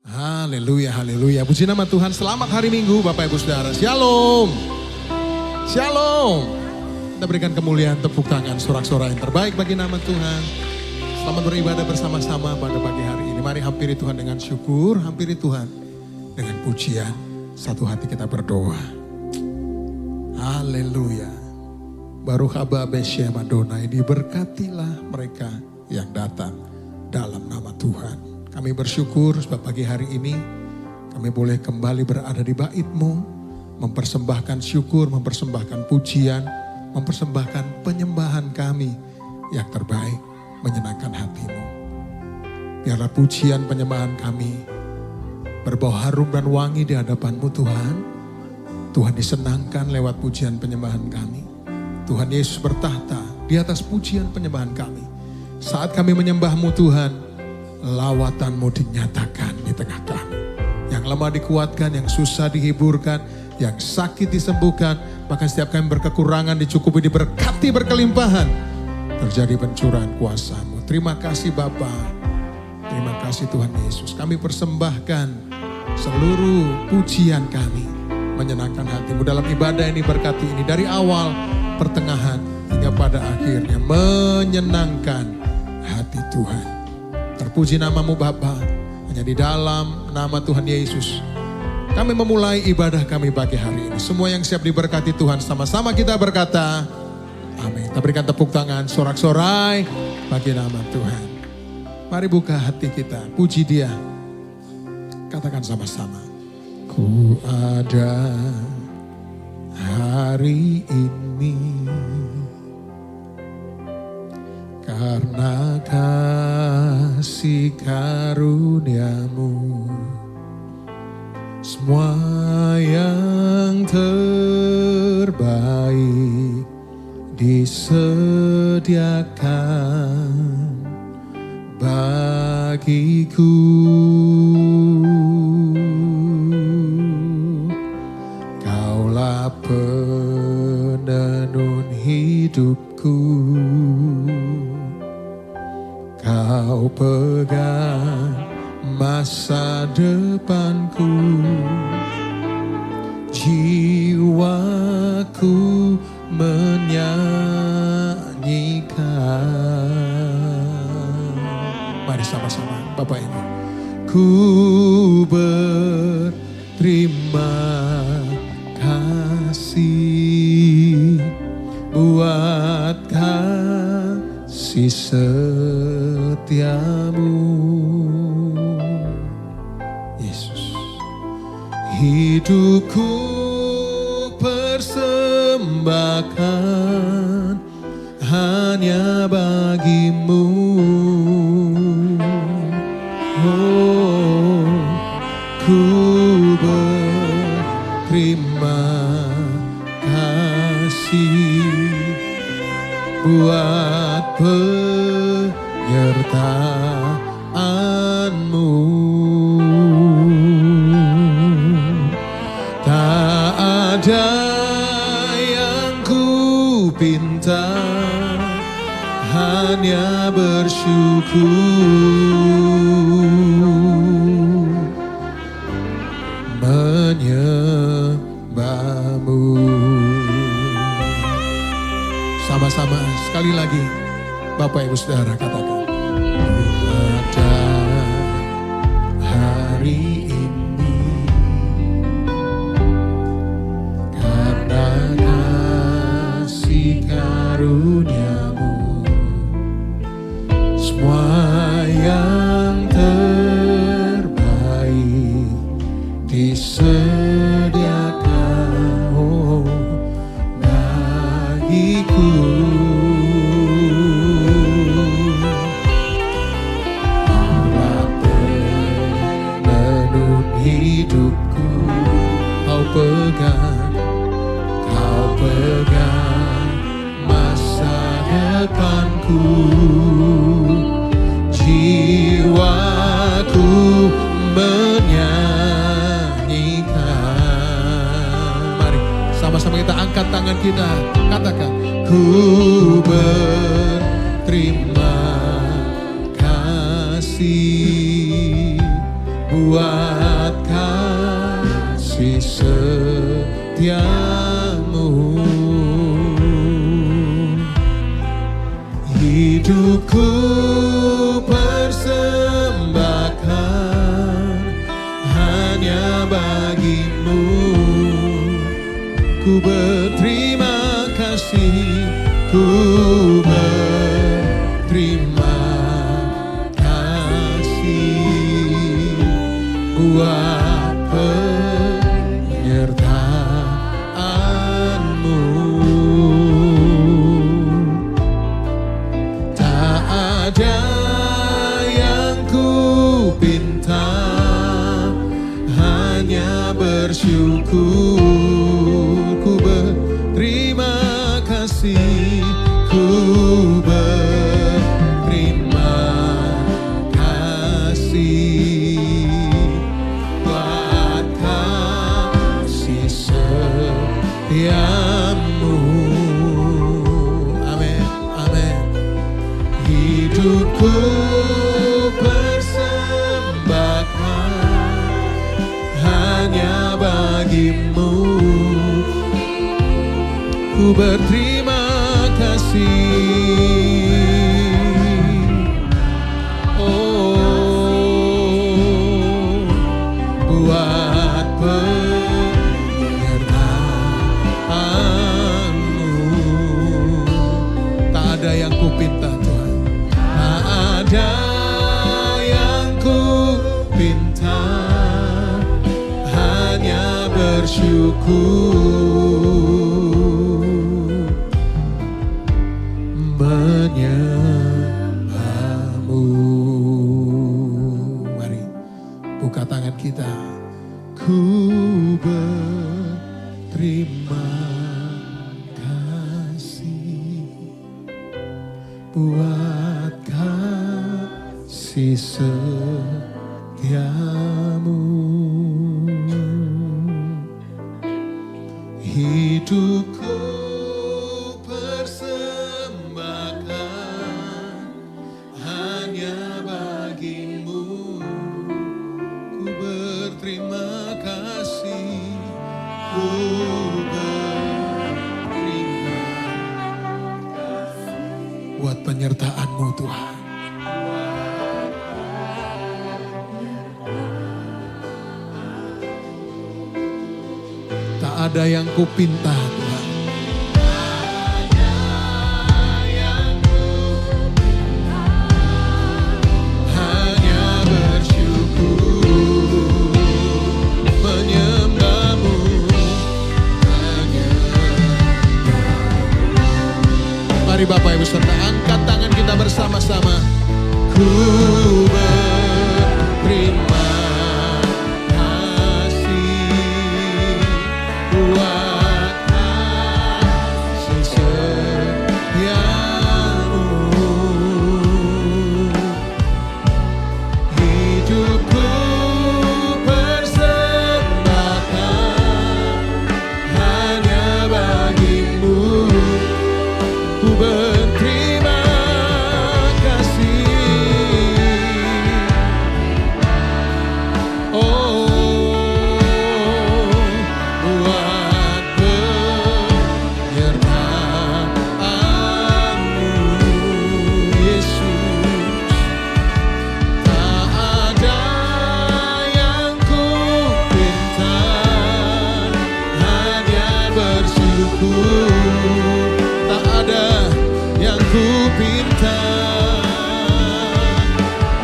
Haleluya, haleluya. Puji nama Tuhan. Selamat hari Minggu Bapak Ibu Saudara. Shalom. Shalom. Kita berikan kemuliaan, tepuk tangan, sorak-sorai yang terbaik bagi nama Tuhan. Selamat beribadah bersama-sama pada pagi hari ini. Mari hampiri Tuhan dengan syukur, hampiri Tuhan dengan pujian. Satu hati kita berdoa. Haleluya. Baruch haba beshem Adonai, diberkatilah mereka yang datang dalam nama Tuhan. Kami bersyukur sebab pagi hari ini kami boleh kembali berada di bait-Mu, mempersembahkan syukur, mempersembahkan pujian, mempersembahkan penyembahan kami yang terbaik, menyenangkan hati-Mu. Biarlah pujian penyembahan kami berbau harum dan wangi di hadapan-Mu Tuhan. Tuhan disenangkan lewat pujian penyembahan kami. Tuhan Yesus bertahta di atas pujian penyembahan kami. Saat kami menyembah-Mu Tuhan, lawatan-Mu dinyatakan di tengah kami. Yang lemah dikuatkan, yang susah dihiburkan, yang sakit disembuhkan, bahkan setiap kami berkekurangan dicukupi, diberkati berkelimpahan. Terjadi pencurahan kuasa-Mu. Terima kasih Bapa. Terima kasih Tuhan Yesus. Kami persembahkan seluruh pujian kami, menyenangkan hati-Mu dalam ibadah ini, berkati ini dari awal, pertengahan, hingga pada akhirnya menyenangkan hati Tuhan. Terpuji nama-Mu Bapa, hanya di dalam nama Tuhan Yesus kami memulai ibadah kami pagi hari ini. Semua yang siap diberkati Tuhan, sama-sama kita berkata amin. Kita berikan tepuk tangan, sorak-sorai bagi nama Tuhan. Mari buka hati kita, puji Dia. Katakan sama-sama. Ku ada hari ini karena kasih karunia-Mu, semua yang terbaik disediakan bagiku. Kaulah penenun hidupku, Kau pegang masa depanku, jiwaku menyanyikan. Mari sama-sama Bapak Ibu. Ku berterima kasih buat kasih setiamu, Yesus. Hidupku persembahkan hanya bagi-Mu. Oh, ku berterima kasih buat penyertaan-Mu. Tak ada yang ku pinta, hanya bersyukur menyembah-Mu. Sama-sama sekali lagi Bapak Ibu Saudara katakan. Pada hari ini karena kasih karunia-Mu, semua yang terbaik disediakan bagiku. Kaulah penenun hidupku, Kau pegang masa depanku, jiwaku menyanyikan. Mari sama-sama kita angkat tangan kita, katakan, ku berterima kasih buat kasih setiamu. Hidupku persembahkan hanya bagimu. Ku berterima kasih, ku berterima kasih buat penyertaanmu. Tak ada yang ku pinta, hanya bersyukur. Ku berterima kasih, ku berterima kasih buat kasih setiamu. Amin, amin. Hidupku persembahkan hanya bagimu. Ku berterima kasih, oh, buat penyertaanmu. Tak ada yang ku pinta Tuhan, tak ada yang ku pinta, hanya bersyukur menyembahmu. Mari buka tangan kita. Ku berterima kasih buat kasih setiamu. Hidupku persembahkan hanya bagimu. Ku berterima kasih, ku berterima kasih buat penyertaan-Mu Tuhan. Tak ada yang ku pinta Tuhan, hanya bersyukur menyembahmu. Mari Bapak Ibu serta angkat tangan kita bersama-sama. Ku berterima buat kasih setiamu. Hidupku persembahkan hanya bagimu. Ku berterima kasih, oh, tak ada yang ku pinta,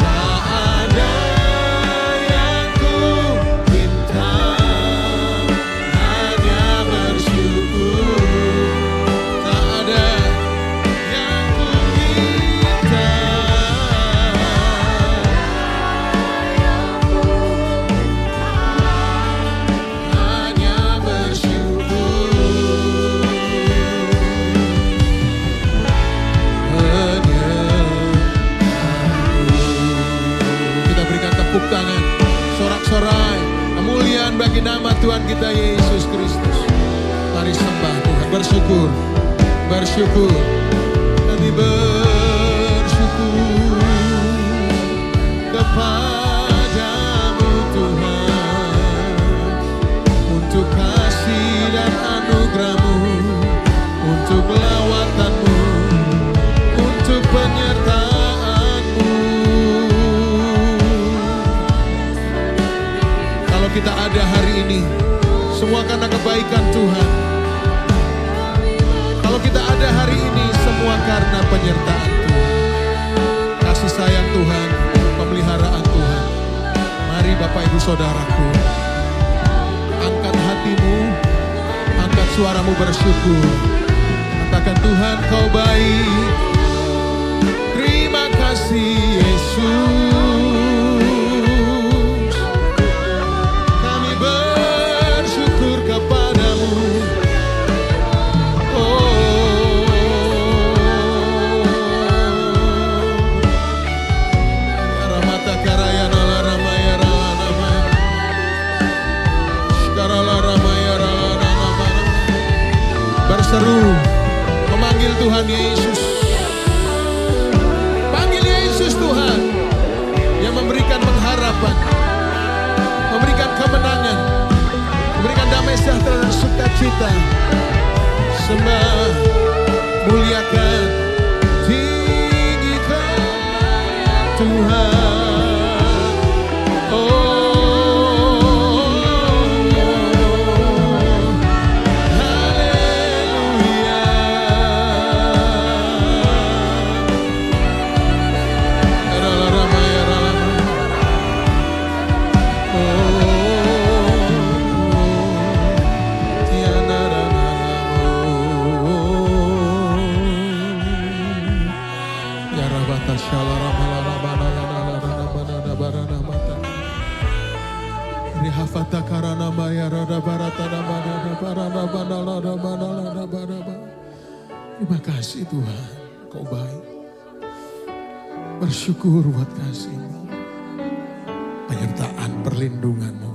tak ada yang ku pinta, hanya bersyukur. Tak ada yang ku pinta, hanya bersyukur. Tepuk tangan, sorak-sorai kemuliaan bagi nama Tuhan kita Yesus Kristus. Mari sembah Tuhan, bersyukur, bersyukur. Kami bersyukur kepadamu Tuhan. kita ada hari ini, semua karena kebaikan Tuhan. Kalau kita ada hari ini, semua karena penyertaan Tuhan. Kasih sayang Tuhan, pemeliharaan Tuhan. Mari Bapak Ibu Saudaraku, angkat hatimu, angkat suaramu bersyukur. Katakan, Tuhan Kau baik. Terima kasih Yesus. Kami bersyukur kepadamu. Berseru, memanggil Tuhan Yesus. Panggil Yesus Tuhan, yang memberikan pengharapan, memberikan kemenangan, memberikan damai sejahtera dan sukacita. Sembah, muliakan, tinggikan Tuhan. Terima kasih Tuhan, Kau baik. Bersyukur buat kasih-Mu, penyertaan perlindungan-Mu.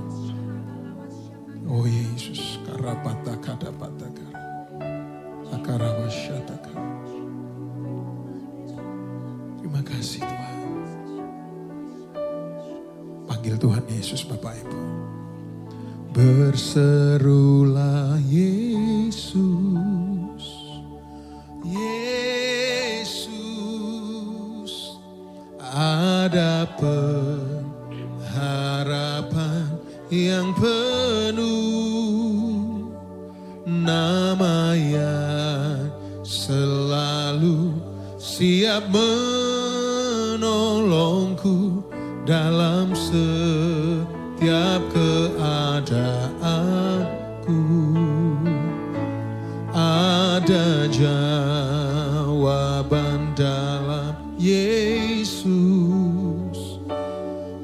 Oh Yesus, karapata kadapata kara, akarawasyataka. Terima kasih Tuhan. Panggil Tuhan Yesus Bapak Ibu. Berserulah Yesus, Yesus, ada pengharapan yang penuh, nama yang selalu siap menolongku dalam setiap keadaanku. Ada jawaban dalam Yesus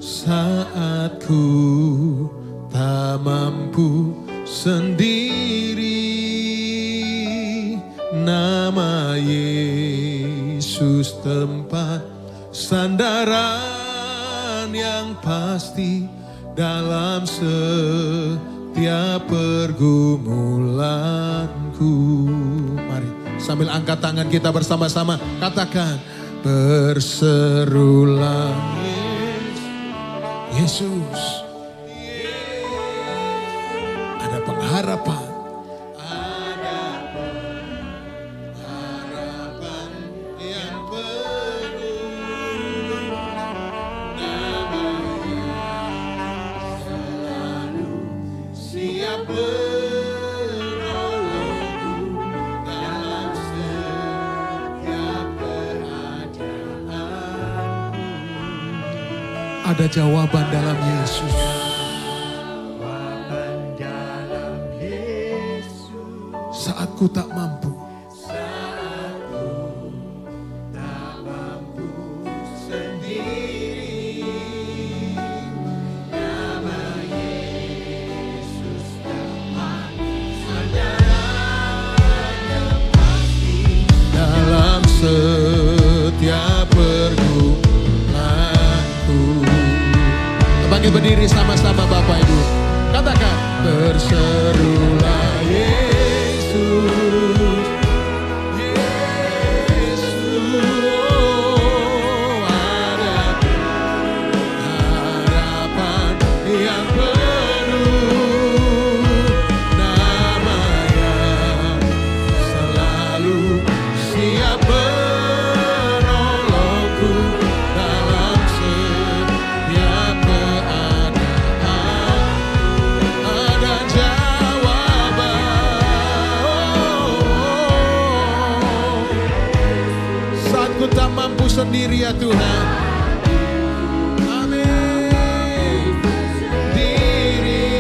saat ku tak mampu sendiri. Nama Yesus tempat sandaran yang pasti dalam setiap pergumulanku. Mari sambil angkat tangan kita bersama-sama katakan, berserulah Yesus, ada pengharapan. Ada jawaban dalam Yesus. Saat ku tak mampu. Sendiri. Nama Yesus tempat sandaran yang pasti dalam setiap pergumulanku. Bagi berdiri sama-sama Bapak Ibu. Katakan, berserulah Yesus, Yesus, oh, ada harapan yang penuh, nama yang selalu siap menolongku dalam setiap keadaan. sendiri ya Tuhan. Amin. Diri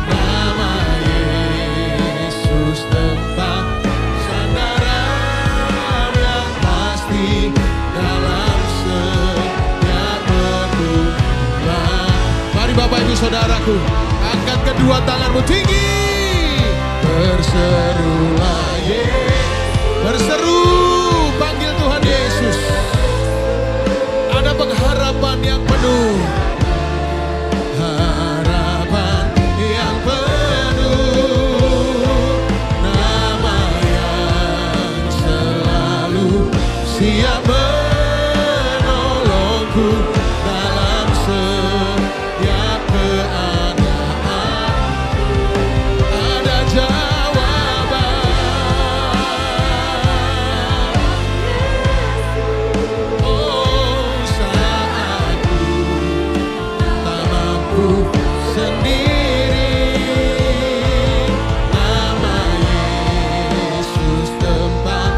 nama Yesus tempat sandaran yang pasti dalam setiap pergumulan. Mari Bapak Ibu Saudaraku, angkat kedua tanganmu tinggi. Berserulah Yesus, berseru, panggil Tuhan Yesus. Ada pengharapan yang penuh, harapan yang penuh, nama yang selalu siap menolongku dalam setiap keadaan. Ada jawaban, oh saat ku tak mampu sendiri, nama Yesus tempat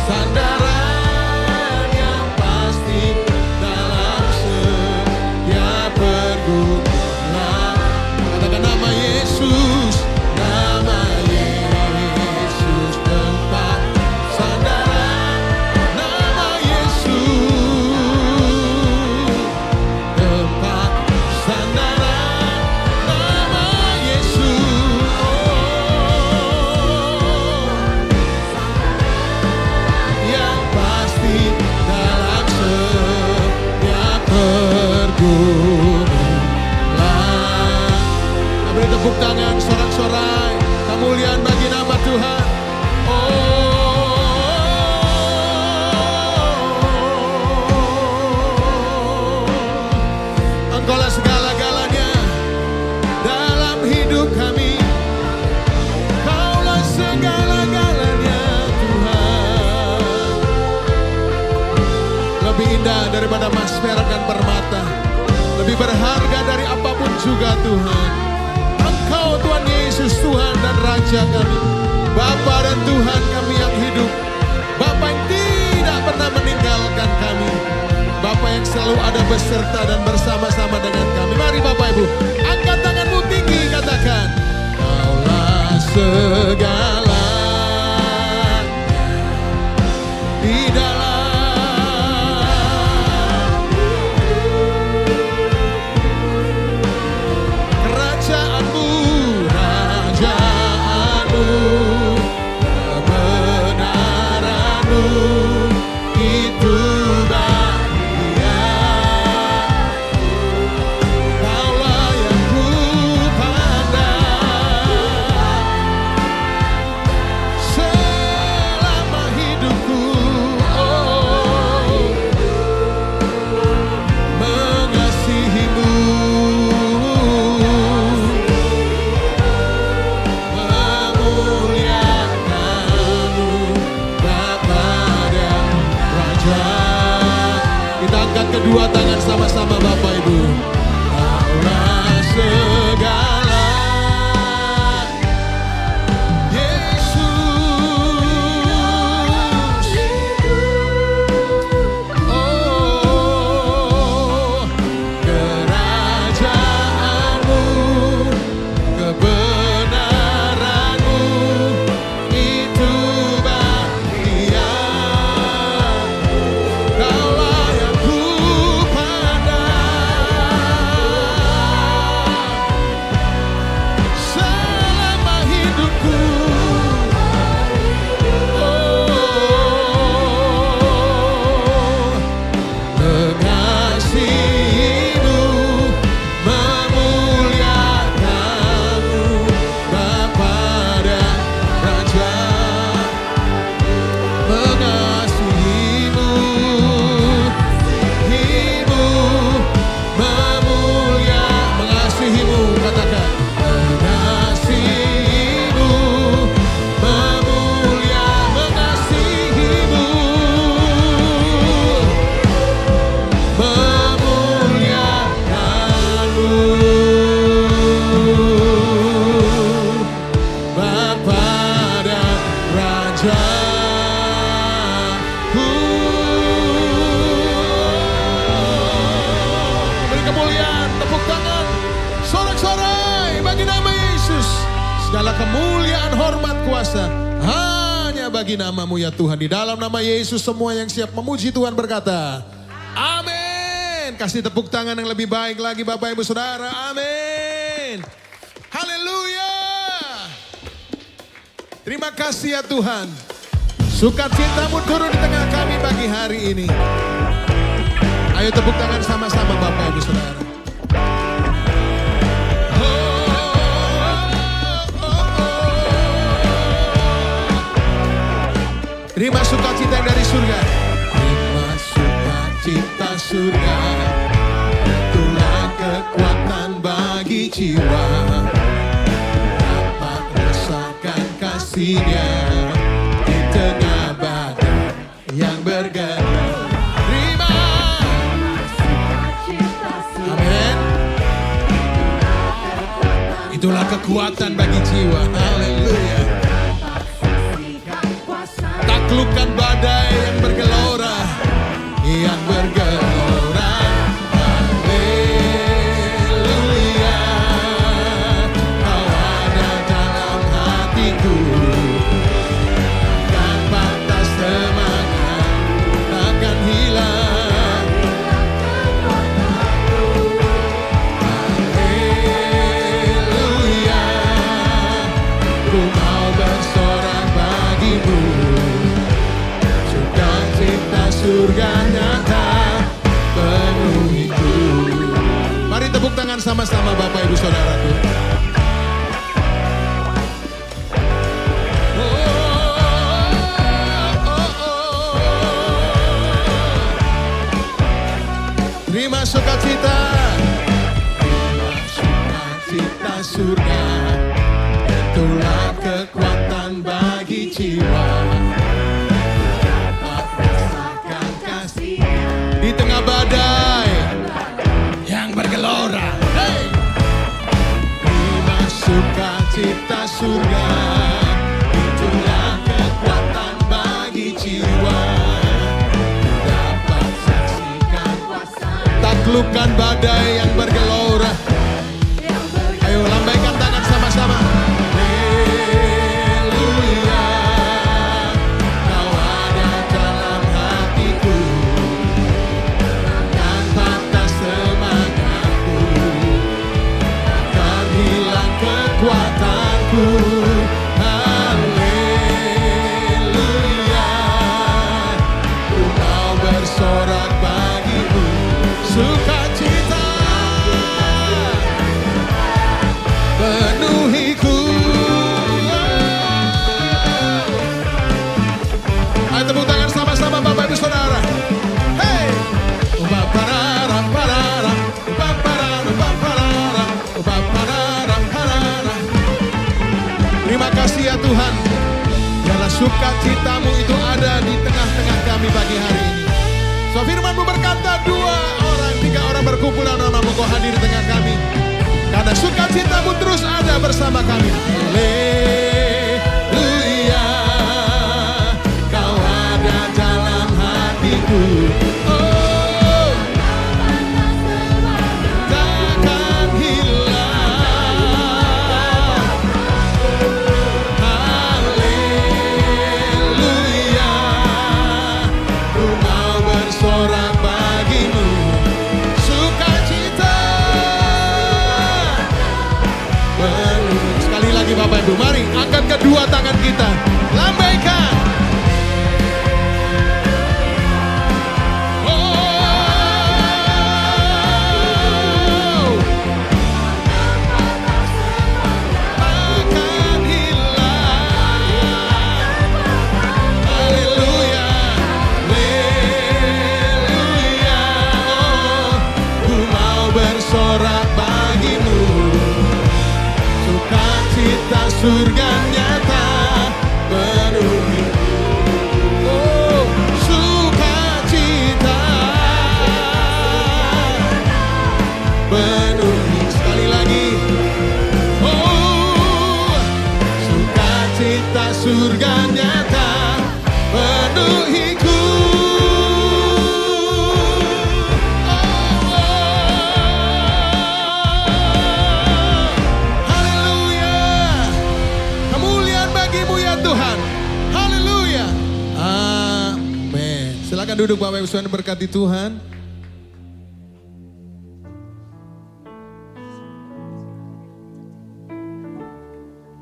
sandaran yang pasti dalam setiap pergumulan. Katakan nama Yesus, nama Yesus tempat sandaran, nama Yesus tempat sandaran, nama Yesus, yang pasti dalam setiap pergumulan. Beri tepuk tangan sorak-sorai, kemuliaan bagi nama Tuhan. Engkaulah segala-galanya dalam hidup kami. Kaulah segala-galanya Tuhan. Lebih indah daripada emas, perak dan permata, lebih berharga dari apapun juga Tuhan. Engkau Tuhan Yesus, Tuhan dan Raja kami, Bapa dan Tuhan kami yang hidup, Bapa yang tidak pernah meninggalkan kami, Bapa yang selalu ada beserta dan bersama-sama dengan kami. Mari Bapak Ibu, angkat tanganmu tinggi, katakan, Kaulah segala di dalam kerajaanmu, rajaanmu, kebenaranmu, itu bahagia. kemuliaan, tepuk tangan, sorak-sorai bagi nama Yesus. Segala kemuliaan, hormat, kuasa hanya bagi nama-Mu ya Tuhan. Di dalam nama Yesus semua yang siap memuji Tuhan berkata, amin. Kasih tepuk tangan yang lebih baik lagi Bapak Ibu Saudara, amin. Haleluya. Terima kasih ya Tuhan. Sukacita-Mu turun di tengah kami pagi hari ini. Ayo tepuk tangan sama-sama Bapak Ibu Saudara. Terima sukacita dari surga. Terima sukacita surga. Itulah kekuatan bagi jiwa. Dapat rasakan kasih-Nya di tengah badai yang bergelora. Terima. Amin. Itulah kekuatan bagi jiwa. Haleluya. Taklukkan badai yang bergelora, yang bergelora. Haleluya. Kau ada dalam hatiku, takkan patah semangat, takkan hilang. Haleluya. Ku mau bersorak bagimu. Surga nyata penuhiku. Mari tepuk tangan sama-sama Bapak Ibu Saudaraku. Terima sukacita. Terima sukacita surga. Itulah kekuatan bagi jiwa. Di tengah badai yang bergelora. Hey! Terima sukacita surga. Itulah kekuatan bagi jiwa. Dapat saksikan taklukkan badai yang bergelora. Ayo lambaikan tangan sama-sama. Kekuatanku, haleluya. Ku mau bersorak bagimu, sukacita penuhiku. Ayo tepuk tangan sama-sama Bapak Ibu Saudara. Hey, ba-ba-ra-ra, ba-ra-ra, ba-ba-ra-ra, ba-ba-ra-ra, ba-ba-ra-ra. Terima kasih ya Tuhan. Biarlah sukacita-Mu itu ada di tengah-tengah kami pagi hari ini. So firman-Mu berkata 2 orang, 3 orang berkumpul dalam nama-Mu, Kau hadir di tengah kami. Karena sukacita-Mu terus ada bersama kami. Haleluya. Kau ada dalam hatiku. Bapak Ibu, mari angkat kedua tangan kita, lambaikan. Takkan hilang. Haleluya, haleluya. Ku mau bersorak bagimu. Sukacita surga nyata penuhi. Oh, sukacita penuhi. Sekali lagi. Oh, sukacita surga nyata penuhiku. Oh, oh. Silakan duduk Bapak Ibu Saudara, berkati Tuhan.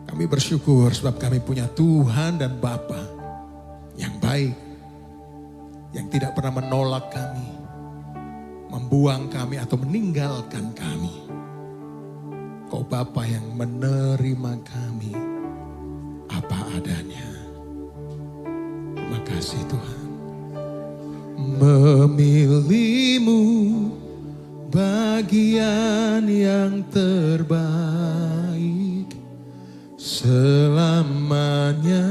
Kami bersyukur sebab kami punya Tuhan dan Bapa yang baik, yang tidak pernah menolak kami, membuang kami atau meninggalkan kami. Kau Bapa yang menerima kami apa adanya. Terima kasih Tuhan. Memilihmu bagian yang terbaik, selamanya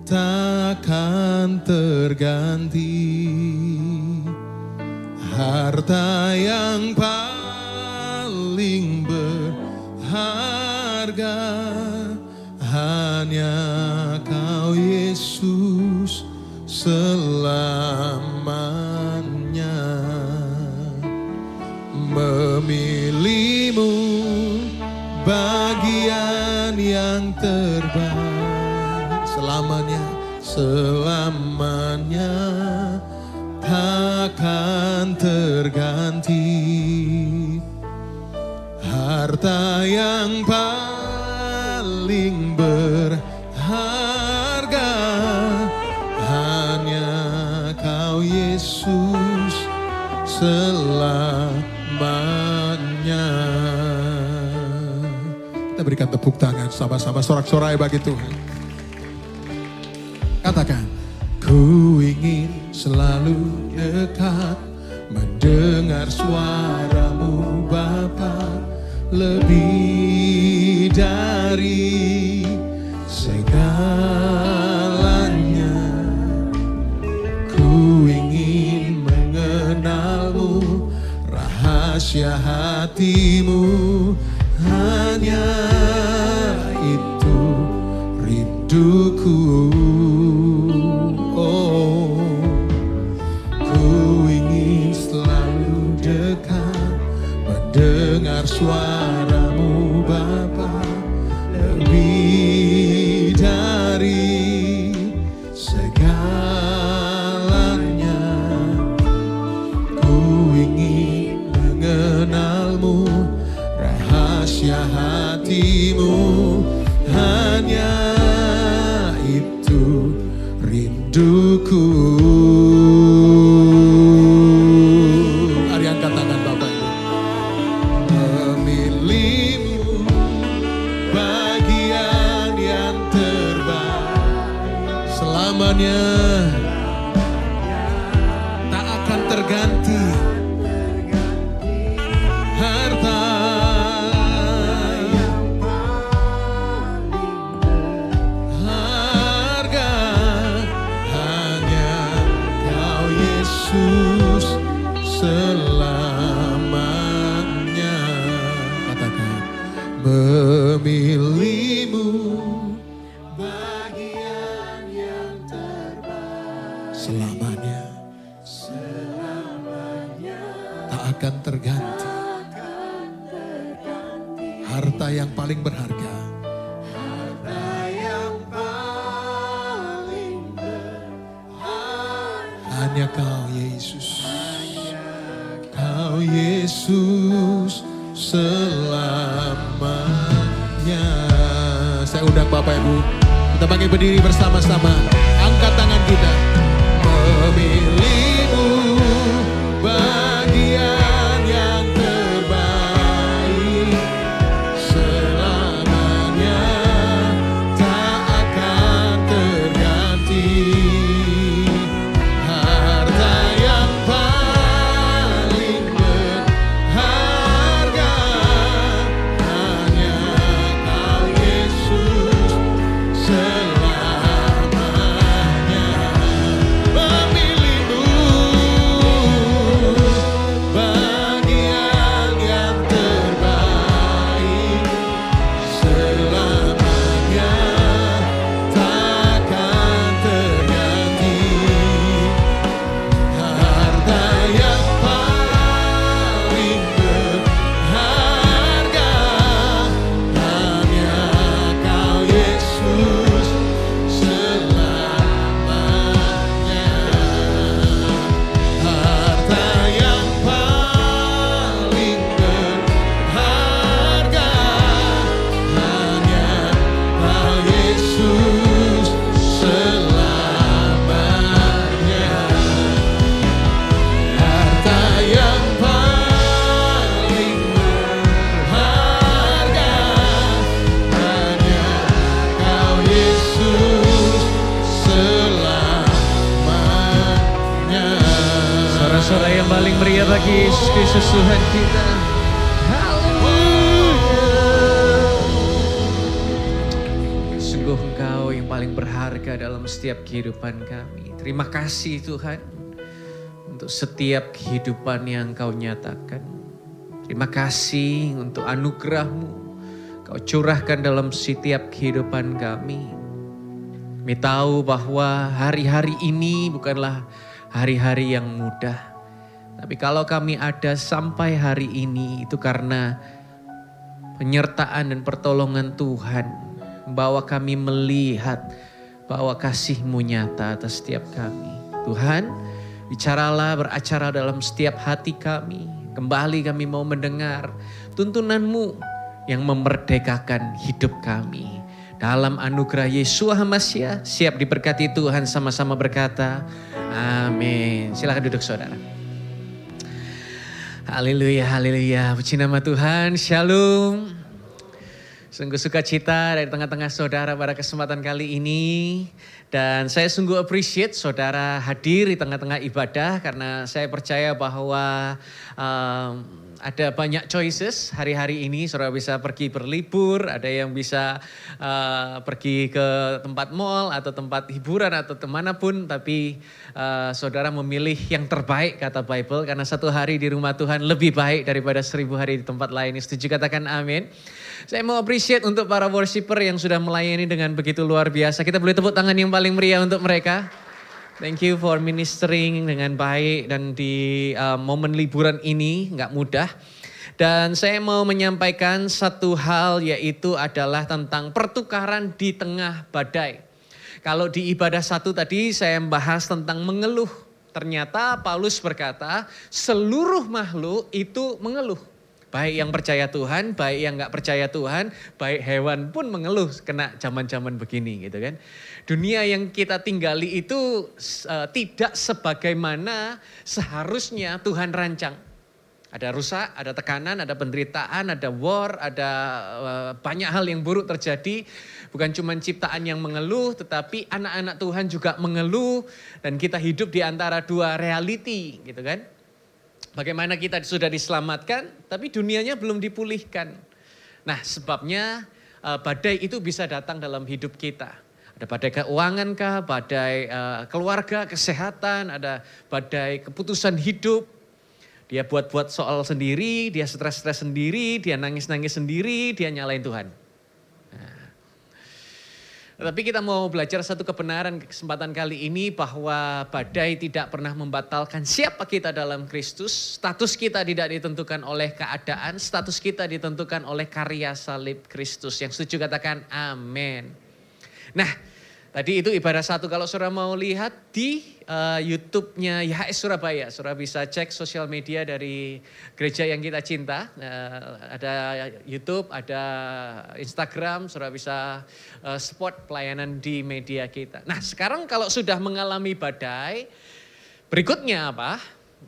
takkan terganti. Harta yang paling berharga hanya Kau Yesus selamanya. Memilihmu bagian yang terbaik, selamanya takkan terganti. Harta yang paling berharga hanya Kau Yesus selamanya. Kita berikan tepuk tangan sama-sama, sorak-sorai bagi Tuhan. Katakan, ku ingin selalu dekat, mendengar suaramu Bapa, lebih dari segalanya. Ku ingin mengenalmu, rahasia hatimu, hanya itu rinduku. Oh, ku ingin selalu dekat, mendengar suaramu Bapa, lebih dari segalanya. Ku ingin mengenalmu, rahasia hatimu, hanya itu rinduku. Mari angkat tangan Bapak Ibu. Memilihmu bagian yang terbaik, selamanya tak akan terganti. Harta Yesus selamanya. Katakan, memilihmu bagian yang terbaik, selamanya tak akan terganti. Harta yang paling berharga, hanya Kau Yesus, Kau Yesus selamanya. Saya undang Bapak Ibu, kita bangkit berdiri bersama-sama, angkat tangan kita. Memilihmu bagian yang terbaik, selamanya tak akan terganti. Selamanya memilihmu paling meriah bagi Yesus Kristus Tuhan kita. Haleluya. Sungguh Engkau yang paling berharga dalam setiap kehidupan kami. Terima kasih Tuhan untuk setiap kehidupan yang Engkau nyatakan. Terima kasih untuk anugerah-Mu Kau curahkan dalam setiap kehidupan kami. Kami tahu bahwa hari-hari ini bukanlah hari-hari yang mudah. Tapi kalau kami ada sampai hari ini itu karena penyertaan dan pertolongan Tuhan. Membawa kami melihat bahwa kasih-Mu nyata atas setiap kami. Tuhan, bicaralah, beracara dalam setiap hati kami. Kembali kami mau mendengar tuntunan-Mu yang memerdekakan hidup kami. Dalam anugerah Yesus Hamasiah, siap diberkati Tuhan, sama-sama berkata, amin. Silakan duduk saudara. Haleluya, haleluya. Puji nama Tuhan, shalom. Sungguh sukacita dari tengah-tengah saudara pada kesempatan kali ini. Dan saya sungguh appreciate saudara hadir di tengah-tengah ibadah. Karena saya percaya bahwa ada banyak choices hari-hari ini. Saudara bisa pergi berlibur, ada yang bisa pergi ke tempat mall atau tempat hiburan atau kemanapun. Tapi saudara memilih yang terbaik kata Bible. Karena satu hari di rumah Tuhan lebih baik daripada 1000 hari di tempat lain. Setuju katakan amin. Saya mau appreciate untuk para worshiper yang sudah melayani dengan begitu luar biasa. Kita boleh tepuk tangan yang paling meriah untuk mereka. Thank you for ministering dengan baik dan di momen liburan ini nggak mudah. Dan saya mau menyampaikan satu hal yaitu adalah tentang pertukaran di tengah badai. Kalau di ibadah 1 tadi saya membahas tentang mengeluh. Ternyata Paulus berkata seluruh makhluk itu mengeluh. Baik yang percaya Tuhan, baik yang gak percaya Tuhan, baik hewan pun mengeluh kena zaman-zaman begini gitu kan. Dunia yang kita tinggali itu tidak sebagaimana seharusnya Tuhan rancang. Ada rusak, ada tekanan, ada penderitaan, ada war, ada banyak hal yang buruk terjadi. Bukan cuma ciptaan yang mengeluh, tetapi anak-anak Tuhan juga mengeluh. Dan kita hidup di antara dua reality gitu kan. Bagaimana kita sudah diselamatkan, tapi dunianya belum dipulihkan. Nah sebabnya badai itu bisa datang dalam hidup kita. Ada badai keuangan kah, badai keluarga, kesehatan, ada badai keputusan hidup. Dia buat-buat soal sendiri, dia stres-stres sendiri, dia nangis-nangis sendiri, dia nyalain Tuhan. Tapi kita mau belajar satu kebenaran kesempatan kali ini bahwa badai tidak pernah membatalkan siapa kita dalam Kristus. Status kita tidak ditentukan oleh keadaan, status kita ditentukan oleh karya salib Kristus. Yang setuju katakan amin. Nah tadi itu ibadah 1, kalau saudara mau lihat di YouTube-nya YHS Surabaya. Saudara bisa cek sosial media dari gereja yang kita cinta. Ada YouTube, ada Instagram, saudara bisa support pelayanan di media kita. Nah sekarang kalau sudah mengalami badai, berikutnya apa?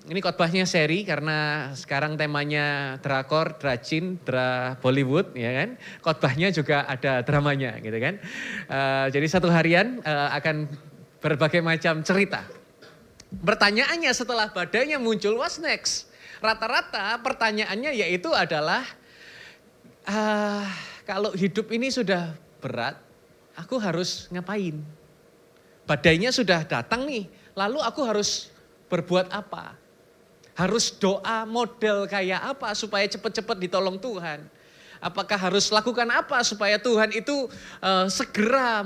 Ini khotbahnya seri karena sekarang temanya drakor, dracin, Bollywood ya kan. Khotbahnya juga ada dramanya gitu kan. Jadi satu harian akan berbagai macam cerita. Pertanyaannya setelah badainya muncul, what's next? Rata-rata pertanyaannya yaitu adalah kalau hidup ini sudah berat, aku harus ngapain? Badainya sudah datang nih, lalu aku harus berbuat apa? Harus doa model kayak apa supaya cepat-cepat ditolong Tuhan? Apakah harus lakukan apa supaya Tuhan itu segera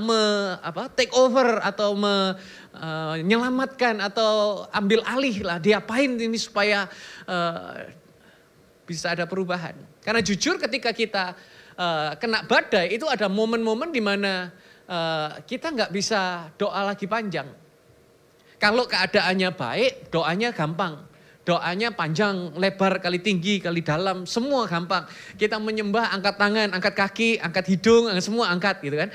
take over atau menyelamatkan atau ambil alih lah, diapain ini supaya bisa ada perubahan? Karena jujur ketika kita kena badai itu ada momen-momen di mana kita nggak bisa doa lagi panjang. Kalau keadaannya baik, doanya gampang. Doanya panjang, lebar, kali tinggi, kali dalam, semua gampang. Kita menyembah, angkat tangan, angkat kaki, angkat hidung, semua angkat gitu kan.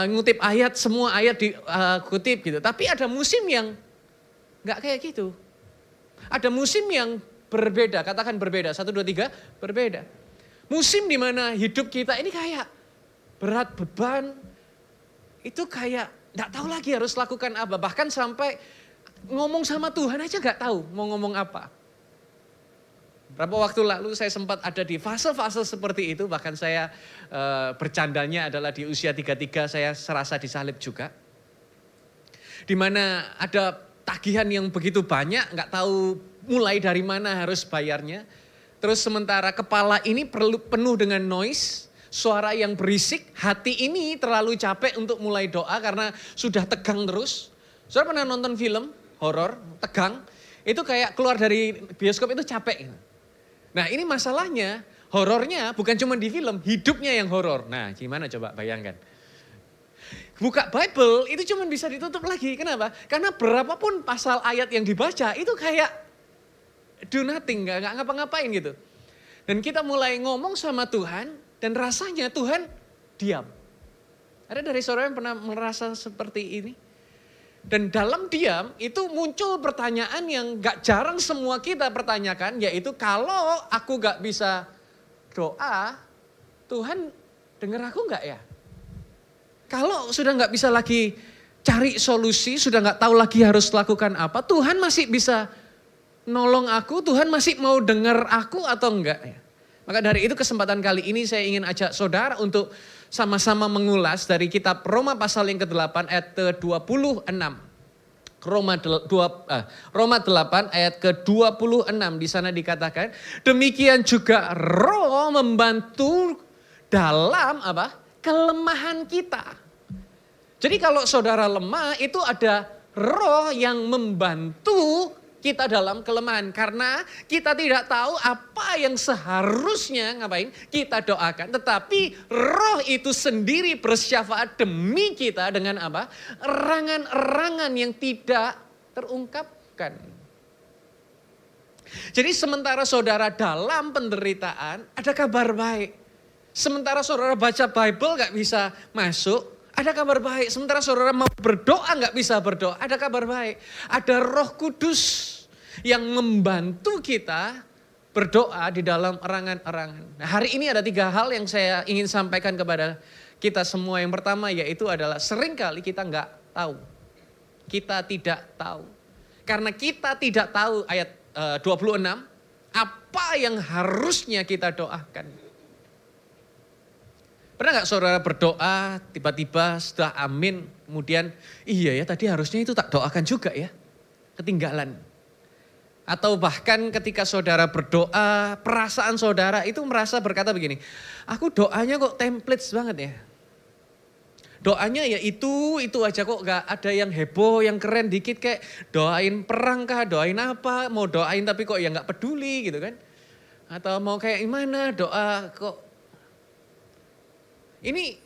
Ngutip ayat, semua ayat dikutip gitu. Tapi ada musim yang gak kayak gitu. Ada musim yang berbeda, katakan berbeda. 1, 2, 3, berbeda. Musim dimana hidup kita ini kayak berat, beban, itu kayak gak tahu lagi harus lakukan apa. Bahkan sampai ngomong sama Tuhan aja gak tahu mau ngomong apa. Berapa waktu lalu saya sempat ada di fase-fase seperti itu, bahkan saya bercandanya adalah di usia 33 saya serasa disalib juga. Di mana ada tagihan yang begitu banyak, nggak tahu mulai dari mana harus bayarnya. Terus sementara kepala ini penuh dengan noise, suara yang berisik, hati ini terlalu capek untuk mulai doa karena sudah tegang terus. Saudara pernah nonton film horor, tegang, itu kayak keluar dari bioskop itu capek. Nah ini masalahnya, horornya bukan cuma di film, hidupnya yang horor. Nah gimana coba bayangkan. Buka Bible itu cuma bisa ditutup lagi, kenapa? Karena berapapun pasal ayat yang dibaca itu kayak do nothing, gak ngapa-ngapain gitu. Dan kita mulai ngomong sama Tuhan dan rasanya Tuhan diam. Ada dari saudara yang pernah merasa seperti ini? Dan dalam diam itu muncul pertanyaan yang gak jarang semua kita pertanyakan, yaitu kalau aku gak bisa doa, Tuhan dengar aku gak ya? Kalau sudah gak bisa lagi cari solusi, sudah gak tahu lagi harus lakukan apa, Tuhan masih bisa nolong aku, Tuhan masih mau dengar aku atau enggak ya? Maka dari itu kesempatan kali ini saya ingin ajak saudara untuk sama-sama mengulas dari kitab Roma pasal yang ke-8 ayat ke-26. Roma 8 ayat ke-26 di sana dikatakan, demikian juga Roh membantu dalam apa? Kelemahan kita. Jadi kalau saudara lemah itu ada Roh yang membantu kita dalam kelemahan, karena kita tidak tahu apa yang seharusnya ngapain kita doakan, tetapi Roh itu sendiri bersyafaat demi kita dengan apa? Erangan-erangan yang tidak terungkapkan. Jadi sementara saudara dalam penderitaan, ada kabar baik. Sementara saudara baca Bible gak bisa masuk, ada kabar baik. Sementara saudara mau berdoa gak bisa berdoa, ada kabar baik. Ada Roh Kudus yang membantu kita berdoa di dalam erangan-erangan. Nah, hari ini ada 3 hal yang saya ingin sampaikan kepada kita semua. Yang pertama yaitu adalah seringkali kita gak tahu. Kita tidak tahu. Karena kita tidak tahu ayat 26, apa yang harusnya kita doakan. Pernah gak saudara berdoa, tiba-tiba setelah amin, kemudian iya ya tadi harusnya itu tak doakan juga ya, ketinggalan. Atau bahkan ketika saudara berdoa, perasaan saudara itu merasa berkata begini, aku doanya kok templates banget ya. Doanya ya itu aja kok gak ada yang heboh, yang keren dikit kayak doain perang kah, doain apa, mau doain tapi kok ya gak peduli gitu kan. Atau mau kayak gimana doa kok. Ini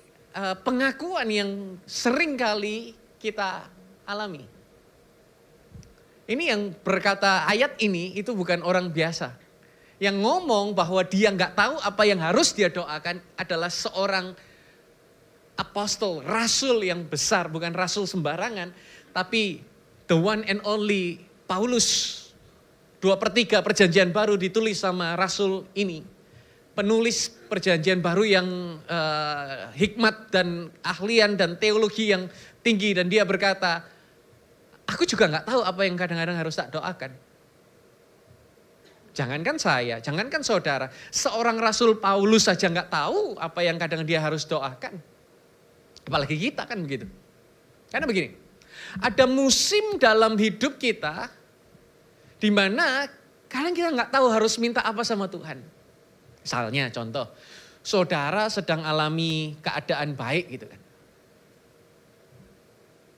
pengakuan yang sering kali kita alami. Ini yang berkata ayat ini itu bukan orang biasa. Yang ngomong bahwa dia gak tahu apa yang harus dia doakan adalah seorang apostol, rasul yang besar, bukan rasul sembarangan, tapi the one and only Paulus. 2/3 perjanjian baru ditulis sama rasul ini. Penulis perjanjian baru yang hikmat dan ahlian dan teologi yang tinggi. Dan dia berkata, aku juga gak tahu apa yang kadang-kadang harus tak doakan. Jangankan saya, jangankan saudara, seorang rasul Paulus saja gak tahu apa yang kadang dia harus doakan. Apalagi kita kan begitu. Karena begini, ada musim dalam hidup kita di mana kadang kita gak tahu harus minta apa sama Tuhan. Misalnya contoh, saudara sedang alami keadaan baik gitu kan.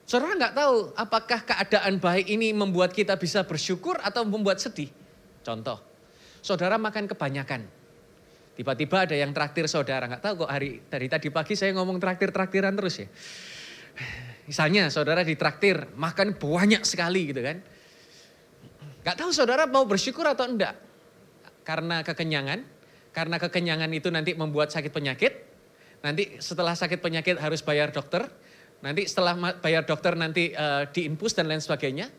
Saudara gak tahu apakah keadaan baik ini membuat kita bisa bersyukur atau membuat sedih. Contoh, saudara makan kebanyakan. Tiba-tiba ada yang traktir saudara, gak tahu kok dari tadi pagi saya ngomong traktir-traktiran terus ya. Misalnya saudara ditraktir, makan banyak sekali gitu kan. Gak tahu saudara mau bersyukur atau enggak. Karena kekenyangan itu nanti membuat sakit penyakit. Nanti setelah sakit penyakit harus bayar dokter. Nanti setelah bayar dokter nanti diinfus dan lain sebagainya.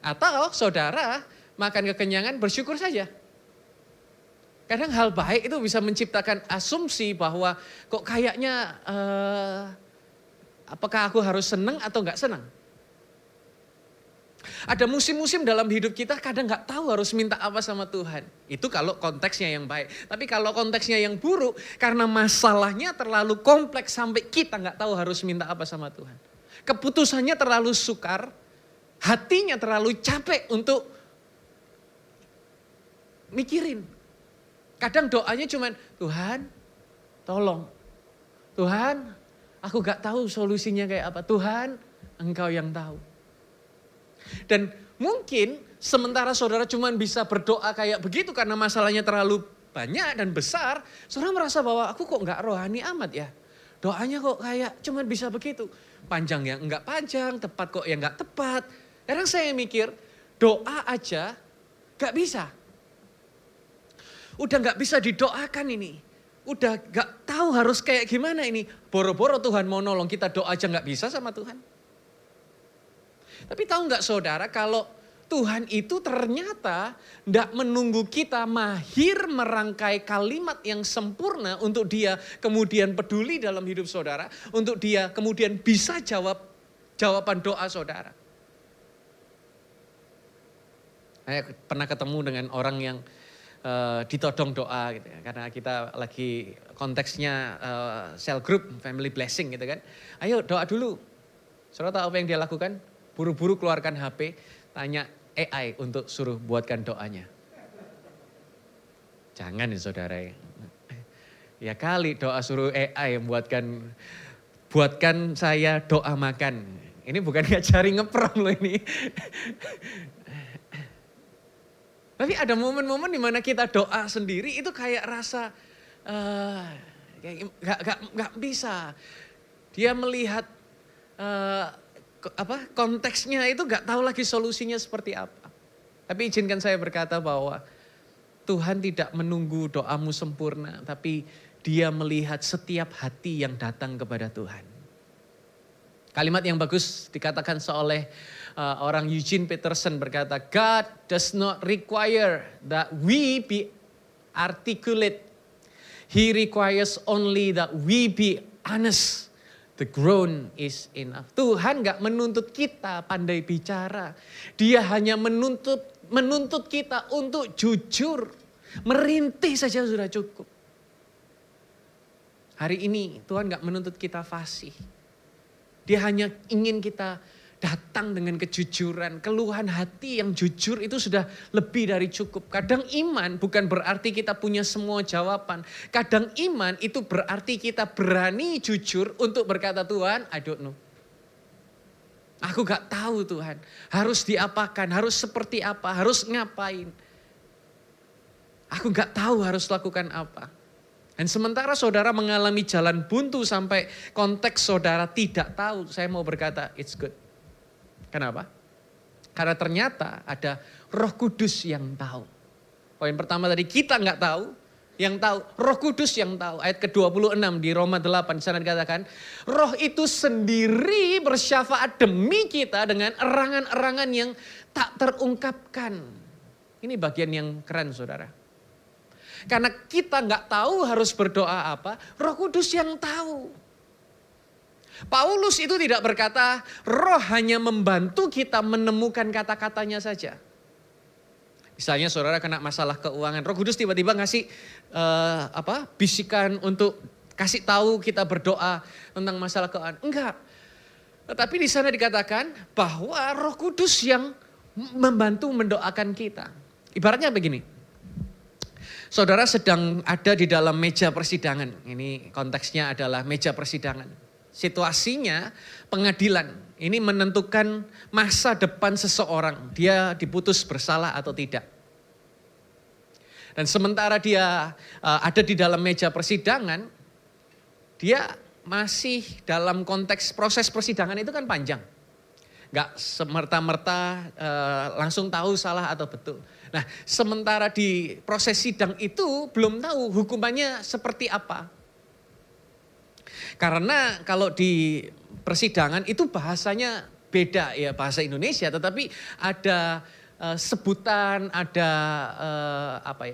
Atau saudara makan kekenyangan bersyukur saja. Kadang hal baik itu bisa menciptakan asumsi bahwa kok kayaknya apakah aku harus senang atau enggak senang. Ada musim-musim dalam hidup kita kadang gak tahu harus minta apa sama Tuhan. Itu kalau konteksnya yang baik. Tapi kalau konteksnya yang buruk, karena masalahnya terlalu kompleks sampai kita gak tahu harus minta apa sama Tuhan. Keputusannya terlalu sukar, hatinya terlalu capek untuk mikirin. Kadang doanya cuman, Tuhan tolong. Tuhan aku gak tahu solusinya kayak apa. Tuhan Engkau yang tahu. Dan mungkin sementara saudara cuma bisa berdoa kayak begitu karena masalahnya terlalu banyak dan besar. Saudara merasa bahwa aku kok gak rohani amat ya. Doanya kok kayak cuma bisa begitu. Panjang yang enggak panjang, tepat kok yang enggak tepat. Kadang saya mikir doa aja gak bisa. Udah gak bisa didoakan ini. Udah gak tahu harus kayak gimana ini. Boro-boro Tuhan mau nolong kita doa aja gak bisa sama Tuhan. Tapi tahu gak saudara kalau Tuhan itu ternyata gak menunggu kita mahir merangkai kalimat yang sempurna untuk dia kemudian peduli dalam hidup saudara. Untuk dia kemudian bisa jawab jawaban doa saudara. Saya pernah ketemu dengan orang yang ditodong doa gitu ya. Karena kita lagi konteksnya cell group, family blessing gitu kan. Ayo doa dulu. Saudara tahu apa yang dia lakukan? Buru-buru keluarkan HP, tanya AI untuk suruh buatkan doanya. Jangan ya saudara ya. Ya kali doa suruh AI yang buatkan saya doa makan. Ini bukan ngajari ngeprom loh ini. Tapi ada momen-momen di mana kita doa sendiri itu kayak rasa gak bisa. Dia melihat konteksnya itu gak tahu lagi solusinya seperti apa. Tapi izinkan saya berkata bahwa Tuhan tidak menunggu doamu sempurna, tapi Dia melihat setiap hati yang datang kepada Tuhan. Kalimat yang bagus dikatakan oleh orang Eugene Peterson berkata, God does not require that we be articulate. He requires only that we be honest. The groan is enough. Tuhan gak menuntut kita pandai bicara. Dia hanya menuntut kita untuk jujur. Merintih saja sudah cukup. Hari ini Tuhan gak menuntut kita fasih. Dia hanya ingin kita datang dengan kejujuran, keluhan hati yang jujur itu sudah lebih dari cukup. Kadang iman bukan berarti kita punya semua jawaban. Kadang iman itu berarti kita berani jujur untuk berkata, Tuhan, I don't know. Aku gak tahu Tuhan, harus diapakan, harus seperti apa, harus ngapain. Aku gak tahu harus lakukan apa. Dan sementara saudara mengalami jalan buntu sampai konteks saudara tidak tahu, saya mau berkata, it's good. Kenapa? Karena ternyata ada Roh Kudus yang tahu. Poin pertama tadi kita nggak tahu, yang tahu Roh Kudus yang tahu. Ayat ke-26 di Roma 8 di sana dikatakan, Roh itu sendiri bersyafaat demi kita dengan erangan-erangan yang tak terungkapkan. Ini bagian yang keren saudara. Karena kita nggak tahu harus berdoa apa, Roh Kudus yang tahu. Paulus itu tidak berkata, Roh hanya membantu kita menemukan kata-katanya saja. Misalnya saudara kena masalah keuangan, Roh Kudus tiba-tiba ngasih bisikan untuk kasih tahu kita berdoa tentang masalah keuangan. Enggak. Tetapi di sana dikatakan bahwa Roh Kudus yang membantu mendoakan kita. Ibaratnya begini. Saudara sedang ada di dalam meja persidangan. Ini konteksnya adalah meja persidangan. Situasinya pengadilan. Ini menentukan masa depan seseorang. Dia diputus bersalah atau tidak. Dan sementara dia ada di dalam meja persidangan. Dia masih dalam konteks proses persidangan itu kan panjang. Gak semerta-merta langsung tahu salah atau betul. Nah sementara di proses sidang itu belum tahu hukumannya seperti apa. Karena kalau di persidangan itu bahasanya beda ya bahasa Indonesia. Tetapi ada sebutan, ada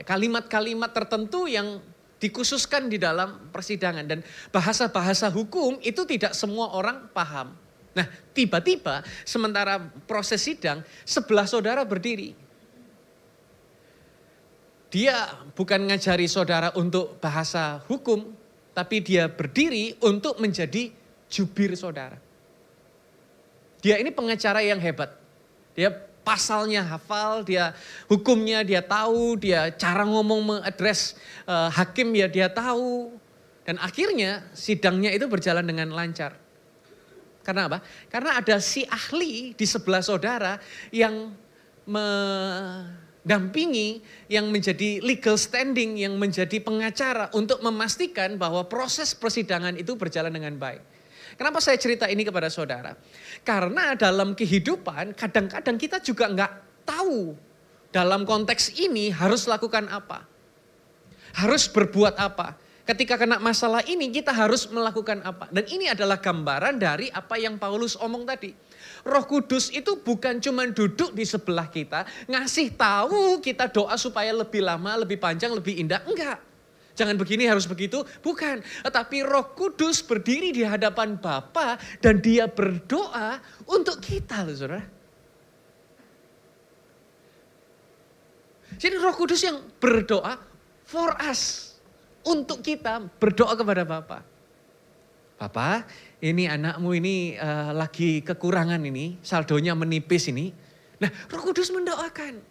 kalimat-kalimat tertentu yang dikhususkan di dalam persidangan. Dan bahasa-bahasa hukum itu tidak semua orang paham. Nah, tiba-tiba sementara proses sidang, sebelah saudara berdiri. Dia bukan ngajari saudara untuk bahasa hukum, tapi dia berdiri untuk menjadi jubir saudara. Dia ini pengacara yang hebat. Dia pasalnya hafal, dia hukumnya dia tahu, dia cara ngomong mengadres hakim ya dia tahu. Dan akhirnya sidangnya itu berjalan dengan lancar. Karena apa? Karena ada si ahli di sebelah saudara yang mendampingi, yang menjadi legal standing, yang menjadi pengacara untuk memastikan bahwa proses persidangan itu berjalan dengan baik. Kenapa saya cerita ini kepada saudara? Karena dalam kehidupan kadang-kadang kita juga nggak tahu dalam konteks ini harus lakukan apa. Harus berbuat apa. Ketika kena masalah ini kita harus melakukan apa. Dan ini adalah gambaran dari apa yang Paulus omong tadi. Roh Kudus itu bukan cuma duduk di sebelah kita, ngasih tahu kita doa supaya lebih lama, lebih panjang, lebih indah. Enggak. Jangan begini harus begitu, bukan. Tetapi Roh Kudus berdiri di hadapan Bapa dan dia berdoa untuk kita loh saudara. Jadi Roh Kudus yang berdoa for us. Untuk kita berdoa kepada Bapa. Bapa, ini anakmu ini lagi kekurangan ini, saldonya menipis ini. Nah, Roh Kudus mendoakan.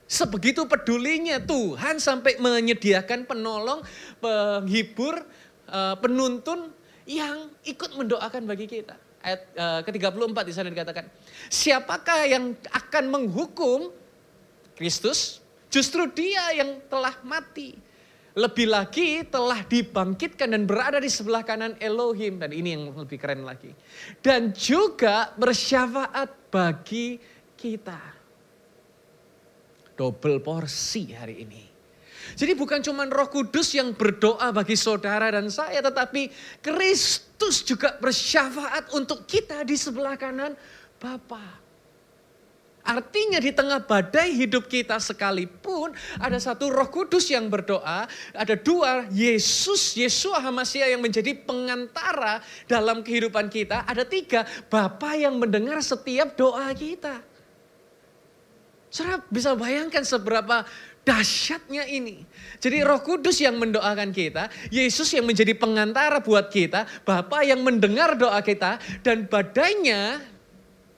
Sebegitu pedulinya Tuhan sampai menyediakan penolong, penghibur, penuntun yang ikut mendoakan bagi kita. Ayat ke-34 di sana dikatakan, siapakah yang akan menghukum Kristus? Justru dia yang telah mati. Lebih lagi telah dibangkitkan dan berada di sebelah kanan Elohim. Dan ini yang lebih keren lagi. Dan juga bersyafaat bagi kita. Double porsi hari ini. Jadi bukan cuma Roh Kudus yang berdoa bagi saudara dan saya, tetapi Kristus juga bersyafaat untuk kita di sebelah kanan Bapa. Artinya di tengah badai hidup kita sekalipun ada satu Roh Kudus yang berdoa, ada dua Yesua HaMasyiah yang menjadi pengantara dalam kehidupan kita, ada tiga Bapa yang mendengar setiap doa kita. Saudara bisa bayangkan seberapa dahsyatnya ini. Jadi Roh Kudus yang mendoakan kita, Yesus yang menjadi pengantara buat kita, Bapa yang mendengar doa kita, dan badainya,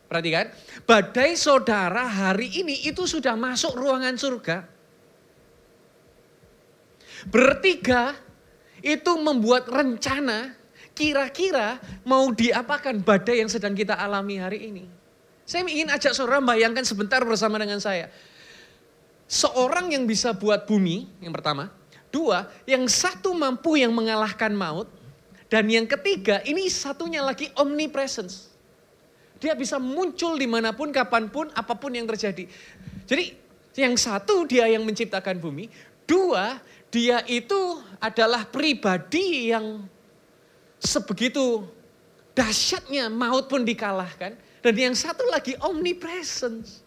perhatikan, badai saudara hari ini itu sudah masuk ruangan surga. Bertiga itu membuat rencana kira-kira mau diapakan badai yang sedang kita alami hari ini. Saya ingin ajak saudara bayangkan sebentar bersama dengan saya. Seorang yang bisa buat bumi, yang pertama. Dua, yang satu mampu yang mengalahkan maut. Dan yang ketiga, ini satunya lagi omnipresence. Dia bisa muncul dimanapun, kapanpun, apapun yang terjadi. Jadi yang satu dia yang menciptakan bumi. Dua, dia itu adalah pribadi yang sebegitu dahsyatnya maut pun dikalahkan. Dan yang satu lagi omnipresence.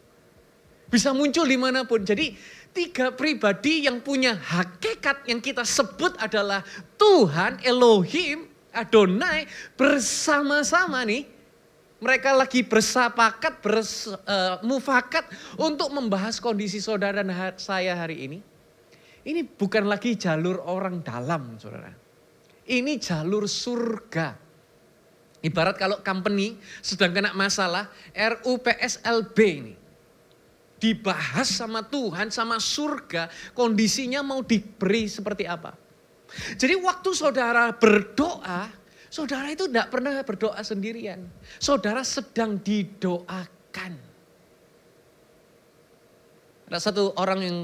Bisa muncul dimanapun. Jadi tiga pribadi yang punya hakikat yang kita sebut adalah Tuhan, Elohim, Adonai bersama-sama nih. Mereka lagi bersepakat, mufakat untuk membahas kondisi saudara dan saya hari ini. Ini bukan lagi jalur orang dalam saudara. Ini jalur surga. Ibarat kalau company sedang kena masalah, RUPSLB ini. Dibahas sama Tuhan, sama surga, kondisinya mau diberi seperti apa. Jadi waktu saudara berdoa, saudara itu tidak pernah berdoa sendirian. Saudara sedang didoakan. Ada satu orang yang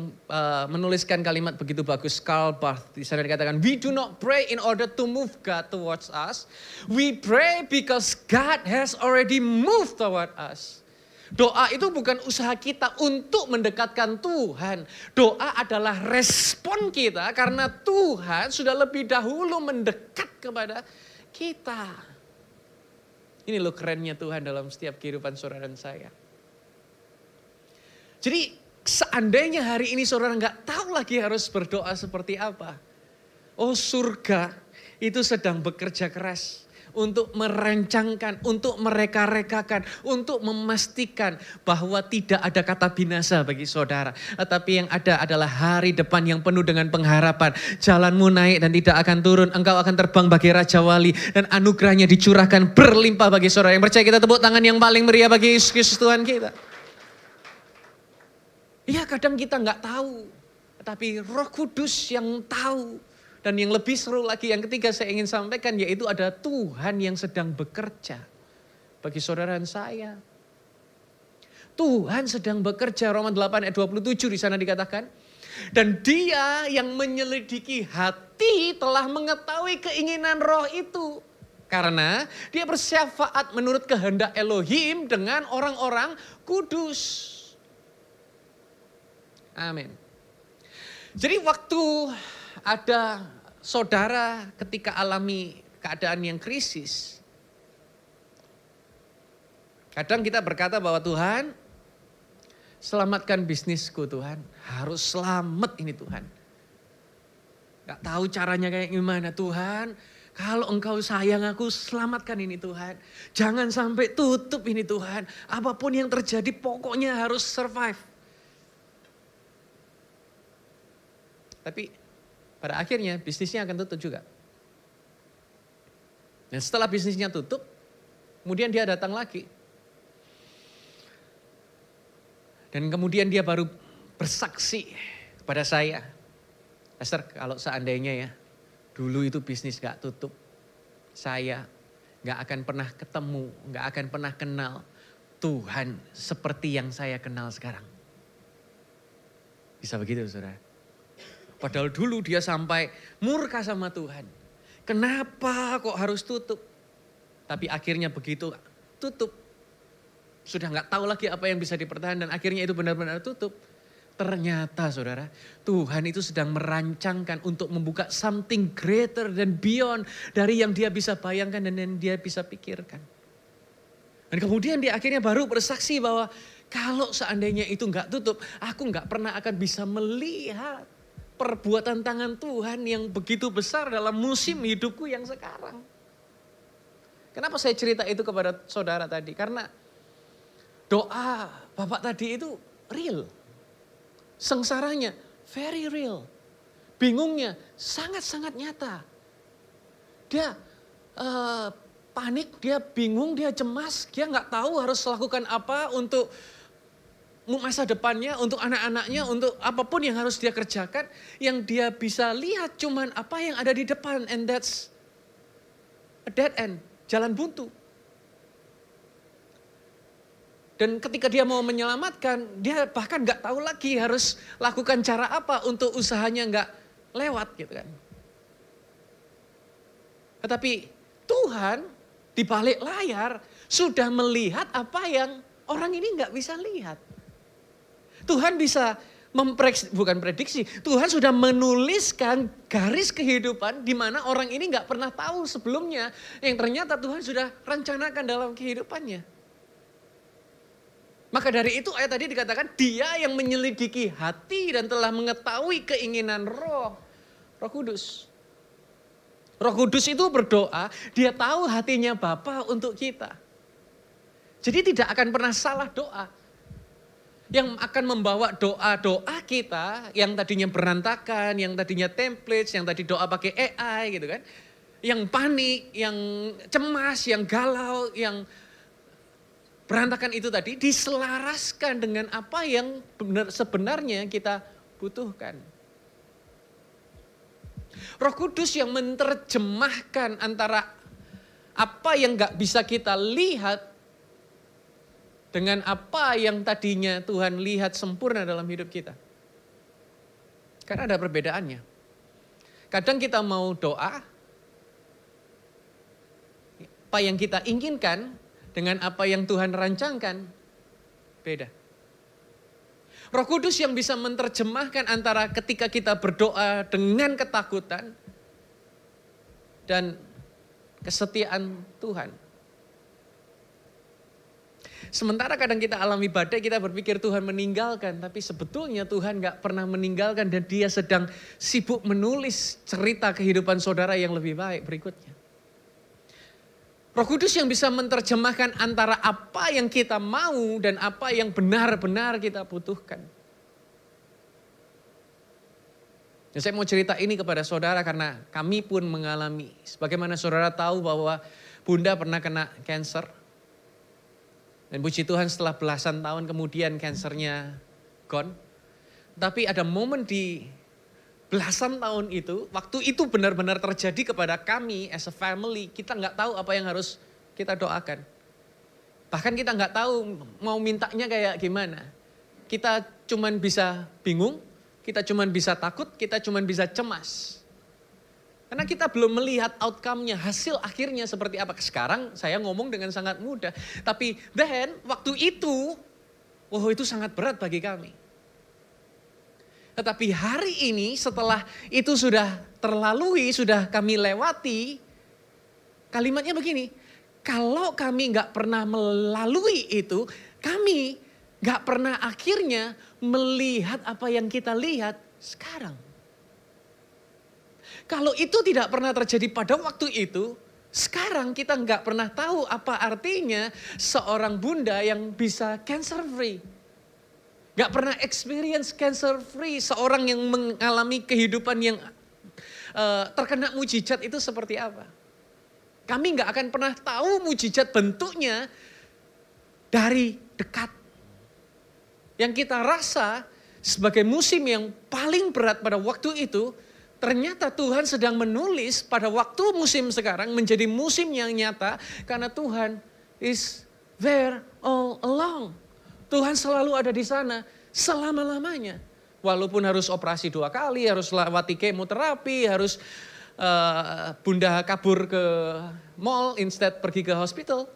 menuliskan kalimat begitu bagus, Karl Barth. Di sana dikatakan, we do not pray in order to move God towards us. We pray because God has already moved toward us. Doa itu bukan usaha kita untuk mendekatkan Tuhan. Doa adalah respon kita karena Tuhan sudah lebih dahulu mendekat kepada kita. Ini loh kerennya Tuhan dalam setiap kehidupan saudara dan saya. Jadi seandainya hari ini saudara nggak tahu lagi harus berdoa seperti apa. Oh surga itu sedang bekerja keras untuk merancangkan, untuk mereka-rekakan, untuk memastikan bahwa tidak ada kata binasa bagi saudara. Tetapi yang ada adalah hari depan yang penuh dengan pengharapan. Jalanmu naik dan tidak akan turun. Engkau akan terbang bagi Raja Wali. Dan anugerahnya dicurahkan berlimpah bagi saudara. Yang percaya, kita tepuk tangan yang paling meriah bagi Yesus Kristus Tuhan kita. Ya, kadang kita nggak tahu. Tapi Roh Kudus yang tahu. Dan yang lebih seru lagi, yang ketiga saya ingin sampaikan, yaitu ada Tuhan yang sedang bekerja bagi saudara dan saya. Tuhan sedang bekerja, Roma 8 ayat 27 di sana dikatakan. Dan Dia yang menyelidiki hati telah mengetahui keinginan roh itu. Karena Dia bersyafaat menurut kehendak Elohim dengan orang-orang kudus. Amin. Jadi waktu ada saudara ketika alami keadaan yang krisis, kadang kita berkata bahwa Tuhan, selamatkan bisnisku Tuhan, harus selamat ini Tuhan. Gak tahu caranya kayak gimana Tuhan, kalau Engkau sayang aku selamatkan ini Tuhan. Jangan sampai tutup ini Tuhan, apapun yang terjadi pokoknya harus survive. Tapi pada akhirnya bisnisnya akan tutup juga. Dan setelah bisnisnya tutup, kemudian dia datang lagi. Dan kemudian dia baru bersaksi kepada saya. Pastor, kalau seandainya ya, dulu itu bisnis gak tutup, saya gak akan pernah ketemu, gak akan pernah kenal Tuhan seperti yang saya kenal sekarang. Bisa begitu saudara? Padahal dulu dia sampai murka sama Tuhan. Kenapa kok harus tutup? Tapi akhirnya begitu tutup. Sudah gak tahu lagi apa yang bisa dipertahankan dan akhirnya itu benar-benar tutup. Ternyata saudara, Tuhan itu sedang merancangkan untuk membuka something greater dan beyond dari yang dia bisa bayangkan dan yang dia bisa pikirkan. Dan kemudian dia akhirnya baru bersaksi bahwa kalau seandainya itu gak tutup, aku gak pernah akan bisa melihat perbuatan tangan Tuhan yang begitu besar dalam musim hidupku yang sekarang. Kenapa saya cerita itu kepada saudara tadi? Karena doa Bapak tadi itu real. Sengsaranya very real. Bingungnya sangat-sangat nyata. Dia panik, dia bingung, dia cemas. Dia gak tahu harus lakukan apa untuk masa depannya, untuk anak-anaknya, untuk apapun yang harus dia kerjakan. Yang dia bisa lihat cuman apa yang ada di depan. And that's a dead end, jalan buntu. Dan ketika dia mau menyelamatkan, dia bahkan gak tahu lagi harus lakukan cara apa untuk usahanya gak lewat gitu kan. Tetapi Tuhan di balik layar sudah melihat apa yang orang ini gak bisa lihat. Tuhan bisa bukan prediksi, Tuhan sudah menuliskan garis kehidupan di mana orang ini gak pernah tahu sebelumnya. Yang ternyata Tuhan sudah rencanakan dalam kehidupannya. Maka dari itu ayat tadi dikatakan Dia yang menyelidiki hati dan telah mengetahui keinginan Roh Kudus. Roh Kudus itu berdoa, Dia tahu hatinya Bapa untuk kita. Jadi tidak akan pernah salah doa. Yang akan membawa doa-doa kita yang tadinya berantakan, yang tadinya templates, yang tadi doa pakai AI gitu kan. Yang panik, yang cemas, yang galau, yang berantakan itu tadi diselaraskan dengan apa yang sebenarnya kita butuhkan. Roh Kudus yang menerjemahkan antara apa yang gak bisa kita lihat dengan apa yang tadinya Tuhan lihat sempurna dalam hidup kita. Karena ada perbedaannya. Kadang kita mau doa, apa yang kita inginkan dengan apa yang Tuhan rancangkan, beda. Roh Kudus yang bisa menerjemahkan antara ketika kita berdoa dengan ketakutan dan kesetiaan Tuhan. Sementara kadang kita alami badai, kita berpikir Tuhan meninggalkan. Tapi sebetulnya Tuhan gak pernah meninggalkan dan Dia sedang sibuk menulis cerita kehidupan saudara yang lebih baik berikutnya. Roh Kudus yang bisa menerjemahkan antara apa yang kita mau dan apa yang benar-benar kita butuhkan. Dan saya mau cerita ini kepada saudara karena kami pun mengalami. Sebagaimana saudara tahu bahwa Bunda pernah kena cancer. Dan puji Tuhan setelah belasan tahun kemudian cancernya gone. Tapi ada momen di belasan tahun itu, waktu itu benar-benar terjadi kepada kami as a family. Kita nggak tahu apa yang harus kita doakan. Bahkan kita nggak tahu mau mintanya kayak gimana. Kita cuman bisa bingung, kita cuman bisa takut, kita cuman bisa cemas. Karena kita belum melihat outcome-nya, hasil akhirnya seperti apa. Sekarang saya ngomong dengan sangat mudah. Tapi waktu itu, itu sangat berat bagi kami. Tetapi hari ini setelah itu sudah terlalui, sudah kami lewati, kalimatnya begini, kalau kami gak pernah melalui itu, kami gak pernah akhirnya melihat apa yang kita lihat sekarang. Kalau itu tidak pernah terjadi pada waktu itu, sekarang kita gak pernah tahu apa artinya seorang bunda yang bisa cancer free. Gak pernah experience cancer free, seorang yang mengalami kehidupan yang terkena mujizat itu seperti apa. Kami gak akan pernah tahu mujizat bentuknya dari dekat. Yang kita rasa sebagai musim yang paling berat pada waktu itu, ternyata Tuhan sedang menulis pada waktu musim sekarang menjadi musim yang nyata karena Tuhan is there all along. Tuhan selalu ada di sana selama-lamanya. Walaupun harus operasi 2 kali, harus lewati kemoterapi, harus bunda kabur ke mall instead pergi ke hospital.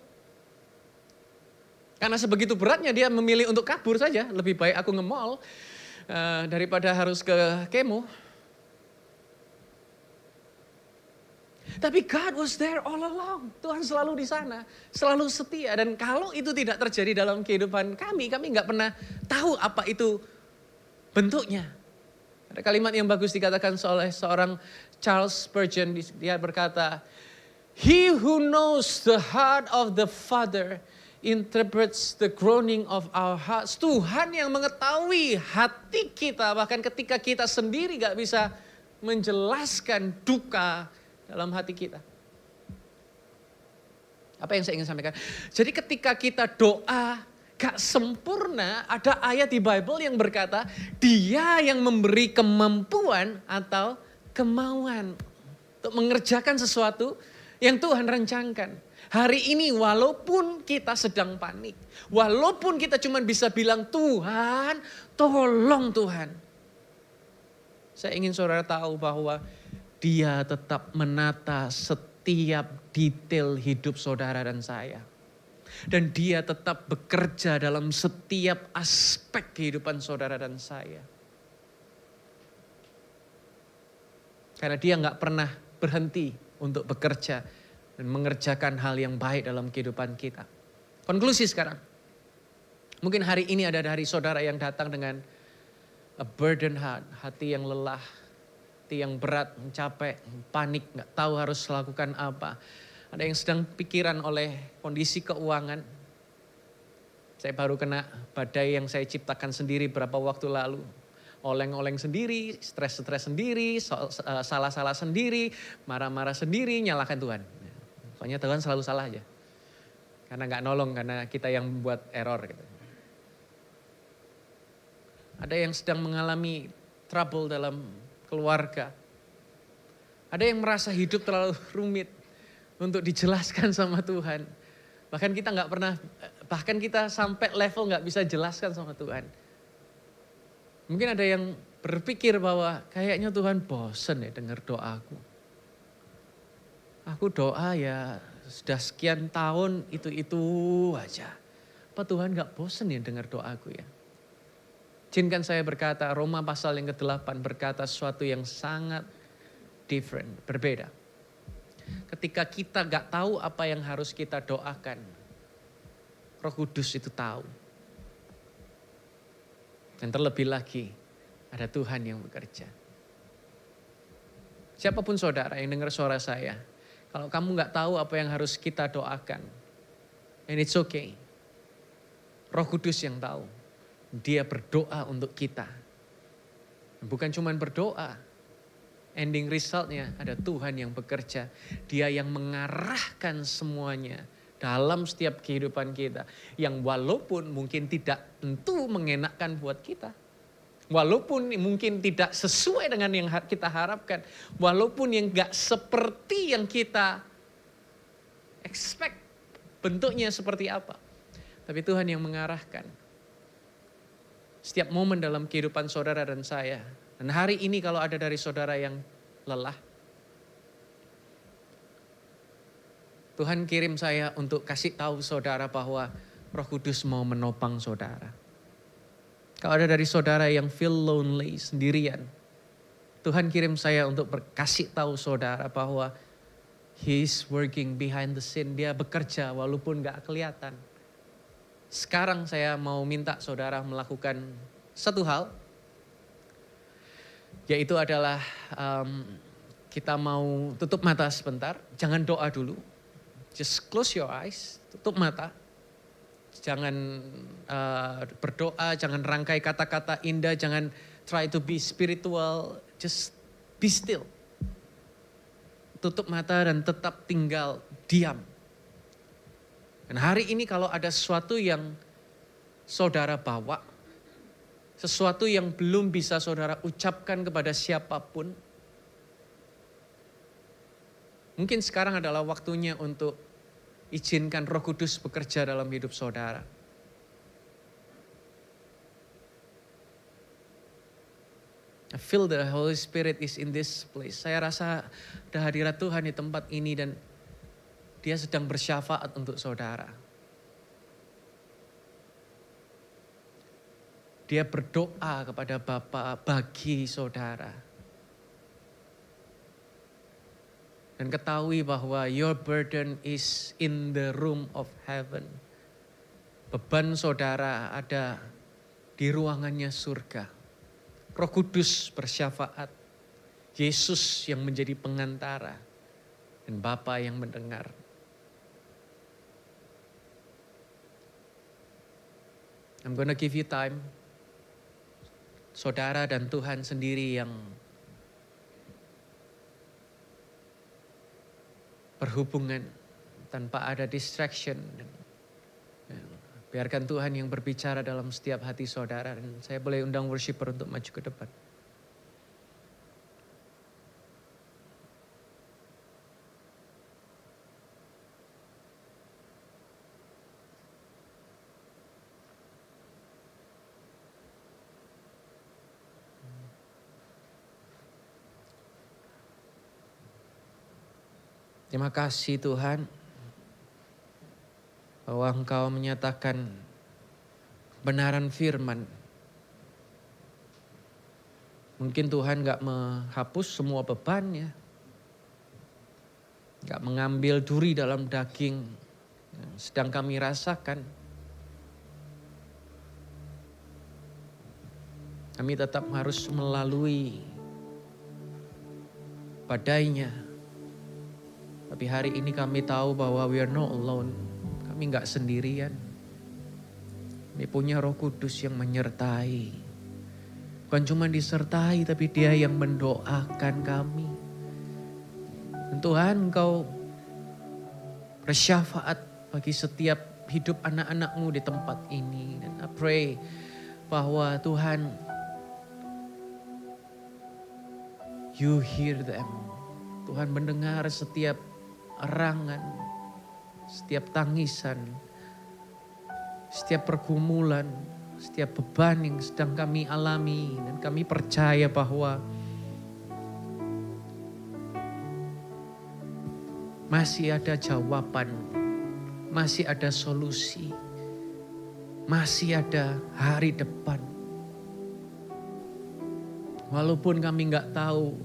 Karena sebegitu beratnya dia memilih untuk kabur saja. Lebih baik aku nge-mall daripada harus ke kemo. Tapi God was there all along. Tuhan selalu di sana, selalu setia. Dan kalau itu tidak terjadi dalam kehidupan kami gak pernah tahu apa itu bentuknya. Ada kalimat yang bagus dikatakan oleh seorang Charles Spurgeon. Dia berkata, "He who knows the heart of the Father interprets the groaning of our hearts." Tuhan yang mengetahui hati kita, bahkan ketika kita sendiri gak bisa menjelaskan duka dalam hati kita. Apa yang saya ingin sampaikan? Jadi ketika kita doa gak sempurna, ada ayat di Bible yang berkata, Dia yang memberi kemampuan atau kemauan untuk mengerjakan sesuatu yang Tuhan rancangkan. Hari ini walaupun kita sedang panik, walaupun kita cuma bisa bilang Tuhan, tolong Tuhan. Saya ingin saudara tahu bahwa Dia tetap menata setiap detail hidup saudara dan saya. Dan Dia tetap bekerja dalam setiap aspek kehidupan saudara dan saya. Karena Dia gak pernah berhenti untuk bekerja dan mengerjakan hal yang baik dalam kehidupan kita. Konklusi sekarang. Mungkin hari ini ada dari saudara yang datang dengan a burden heart, hati yang lelah. Yang berat, capek, panik, gak tahu harus lakukan apa. Ada yang sedang pikiran oleh kondisi keuangan. Saya baru kena badai yang saya ciptakan sendiri beberapa waktu lalu. Oleng-oleng sendiri, stres-stres sendiri, salah-salah sendiri, marah-marah sendiri, nyalahkan Tuhan. Pokoknya Tuhan selalu salah aja. Karena gak nolong, karena kita yang membuat error. Gitu. Ada yang sedang mengalami trouble dalam keluarga. Ada yang merasa hidup terlalu rumit untuk dijelaskan sama Tuhan. Bahkan kita nggak pernah, bahkan kita sampai level nggak bisa jelaskan sama Tuhan. Mungkin ada yang berpikir bahwa kayaknya Tuhan bosen ya dengar doaku. Aku doa ya sudah sekian tahun itu aja. Apa Tuhan nggak bosen ya dengar doaku ya? Izinkan saya berkata, Roma pasal yang ke-8 berkata sesuatu yang sangat different, berbeda. Ketika kita gak tahu apa yang harus kita doakan, Roh Kudus itu tahu. Dan terlebih lagi, ada Tuhan yang bekerja. Siapapun saudara yang dengar suara saya, Kalau kamu nggak tahu apa yang harus kita doakan, and it's okay. Roh Kudus yang tahu. Dia berdoa untuk kita. Bukan cuma berdoa. Ending resultnya ada Tuhan yang bekerja. Dia yang mengarahkan semuanya dalam setiap kehidupan kita. Yang walaupun mungkin tidak tentu mengenakkan buat kita. Walaupun mungkin tidak sesuai dengan yang kita harapkan. Walaupun yang gak seperti yang kita expect. Bentuknya seperti apa. Tapi Tuhan yang mengarahkan. Setiap momen dalam kehidupan saudara dan saya. Dan hari ini kalau ada dari saudara yang lelah. Tuhan kirim saya untuk kasih tahu saudara bahwa Roh Kudus mau menopang saudara. Kalau ada dari saudara yang feel lonely, sendirian. Tuhan kirim saya untuk berkasih tahu saudara bahwa He is working behind the scene. Dia bekerja walaupun gak kelihatan. Sekarang saya mau minta saudara melakukan satu hal. Yaitu adalah kita mau tutup mata sebentar. Jangan doa dulu. Just close your eyes. Tutup mata. Jangan berdoa. Jangan rangkai kata-kata indah. Jangan try to be spiritual. Just be still. Tutup mata dan tetap tinggal diam. Dan hari ini kalau ada sesuatu yang saudara bawa, sesuatu yang belum bisa saudara ucapkan kepada siapapun, mungkin sekarang adalah waktunya untuk izinkan Roh Kudus bekerja dalam hidup saudara. I feel the Holy Spirit is in this place. Saya rasa ada hadirat Tuhan di tempat ini dan Dia sedang bersyafaat untuk saudara. Dia berdoa kepada Bapa bagi saudara. Dan ketahui bahwa your burden is in the room of heaven. Beban saudara ada di ruangannya surga. Roh Kudus bersyafaat. Yesus yang menjadi pengantara. Dan Bapa yang mendengar. I'm gonna give you time. Saudara dan Tuhan sendiri yang berhubungan tanpa ada distraction. Biarkan Tuhan yang berbicara dalam setiap hati saudara. Dan saya boleh undang worshiper untuk maju ke depan. Terima kasih Tuhan bahwa Engkau menyatakan kebenaran firman. Mungkin Tuhan gak menghapus semua bebannya. Gak mengambil duri dalam daging yang sedang kami rasakan. Kami tetap harus melalui badainya. Tapi hari ini kami tahu bahwa we are not alone. Kami gak sendirian. Kami punya Roh Kudus yang menyertai. Bukan cuma disertai tapi Dia yang mendoakan kami. Dan Tuhan Engkau bersyafaat bagi setiap hidup anak-anak-Mu di tempat ini. Dan I pray bahwa Tuhan You hear them. Tuhan mendengar setiap erangan, setiap tangisan, setiap pergumulan, setiap beban yang sedang kami alami. Dan kami percaya bahwa masih ada jawaban, masih ada solusi, masih ada hari depan. Walaupun kami gak tahu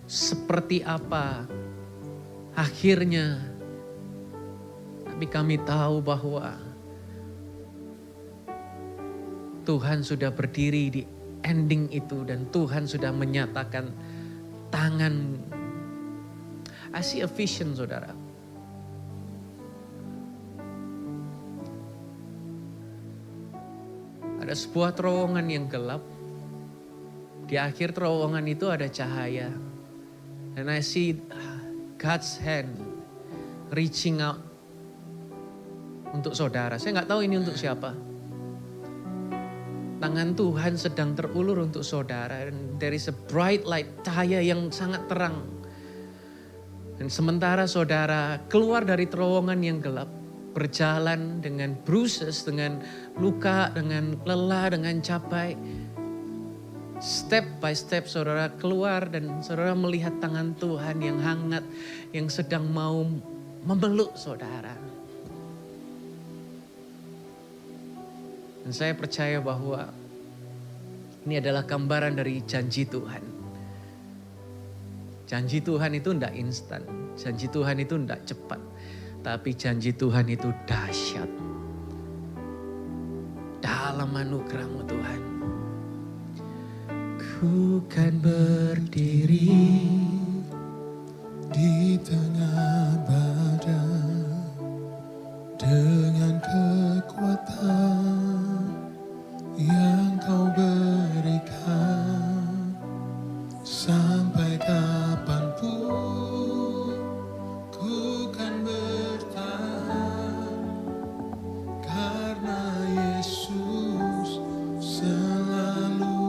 seperti apa akhirnya, tapi kami tahu bahwa Tuhan sudah berdiri di ending itu dan Tuhan sudah menyatakan tangan I see a vision, saudara. Ada sebuah terowongan yang gelap. Di akhir terowongan itu ada cahaya. And I see God's hand reaching out untuk saudara. Saya nggak tahu ini untuk siapa. Tangan Tuhan sedang terulur untuk saudara. And there is a bright light, cahaya yang sangat terang. Dan sementara saudara keluar dari terowongan yang gelap, berjalan dengan bruises, dengan luka, dengan lelah, dengan capai. Step by step saudara keluar dan saudara melihat tangan Tuhan yang hangat, yang sedang mau memeluk saudara. Dan saya percaya bahwa ini adalah gambaran dari janji Tuhan. Janji Tuhan itu tidak instan, janji Tuhan itu tidak cepat. Tapi janji Tuhan itu dahsyat. Dalam anugerah-Mu Tuhan. Ku kan berdiri di tengah badai dengan kekuatan yang Kau berikan sampai kapanpun ku kan bertahan karena Yesus selalu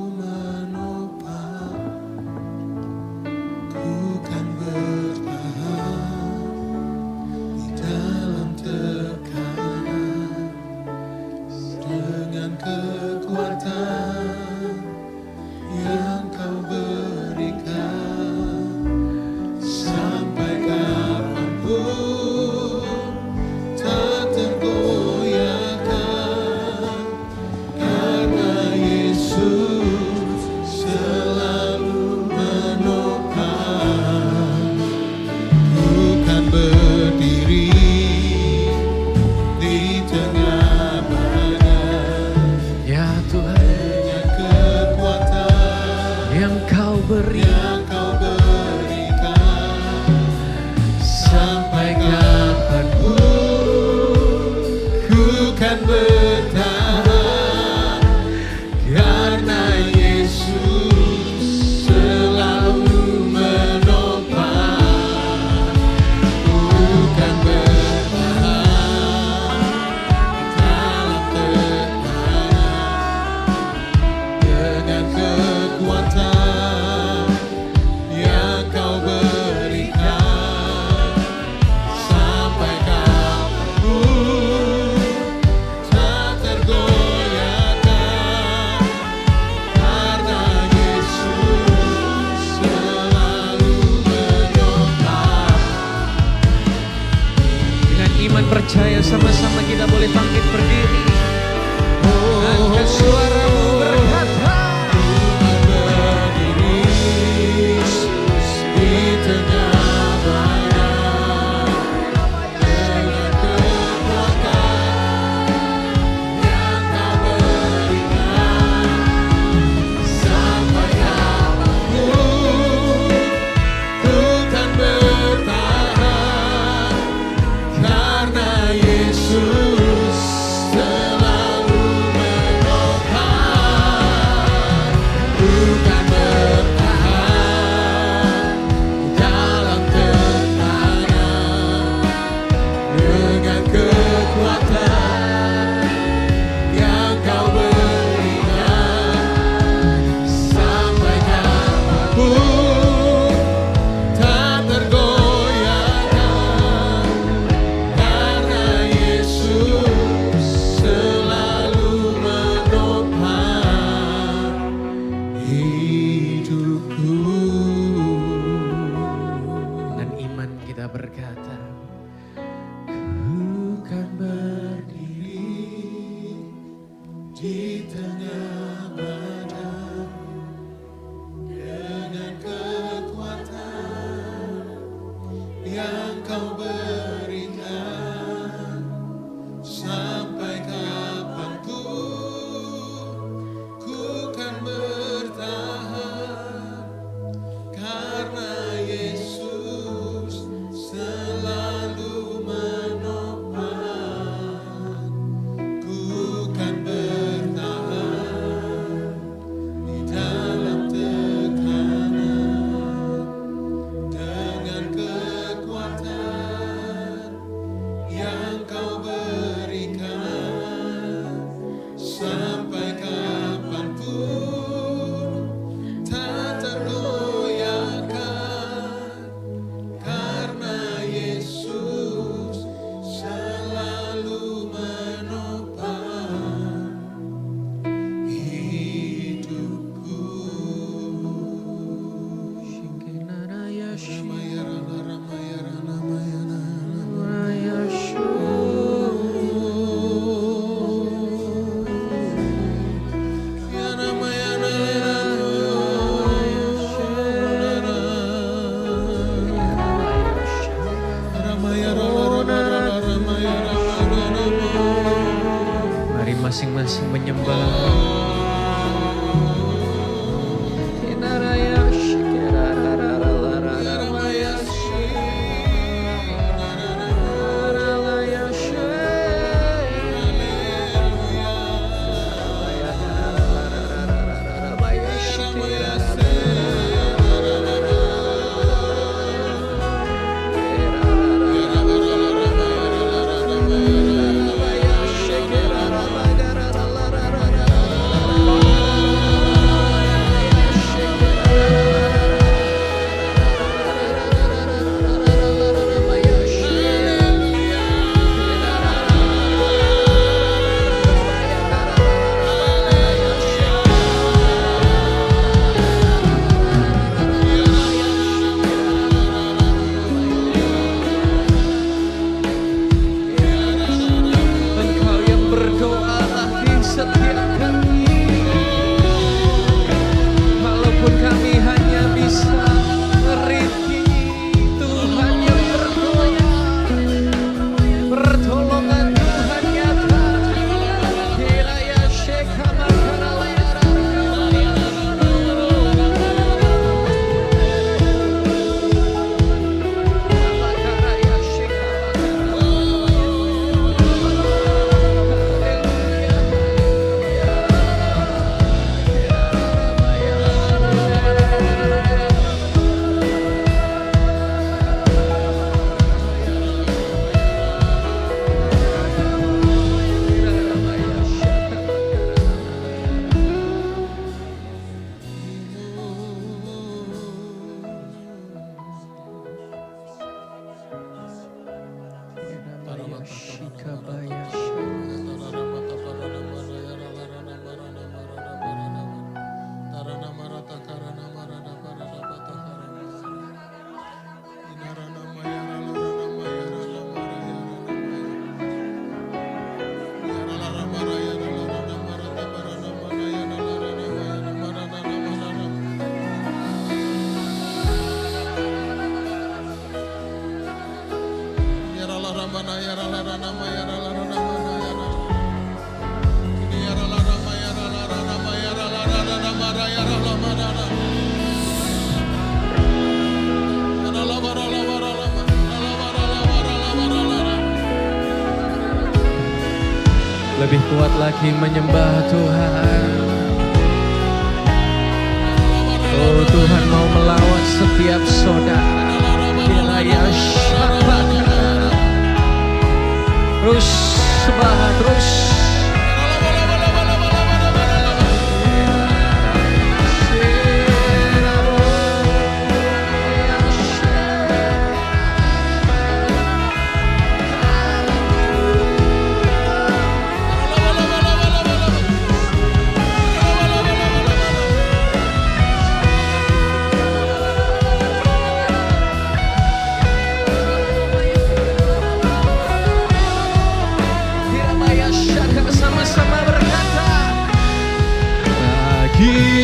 percaya sama-sama kita boleh bangkit berdiri. Angkat suaramu berkata, berdiri di tengah badai dengan kekuatan yang Kau berikan sampai kapanpun ku kan bertahan karena Yesus selalu menopang. Bukan bertahan dalam tekanan dengan kekuatan yang Kau berikan sampai kapanpun tak tergoyahkan. Karena Yesus selalu menopang hidupku. Dengan iman kita berkata, ku kan berdiri di tengah badai dengan kekuatan yang Kau berikan sampai kapanpun ku kan bertahan karena Yesus masing-masing menyembah. Lebih kuat lagi menyembah Tuhan. Oh, Tuhan mau melawat setiap saudara. Terus sembah, terus.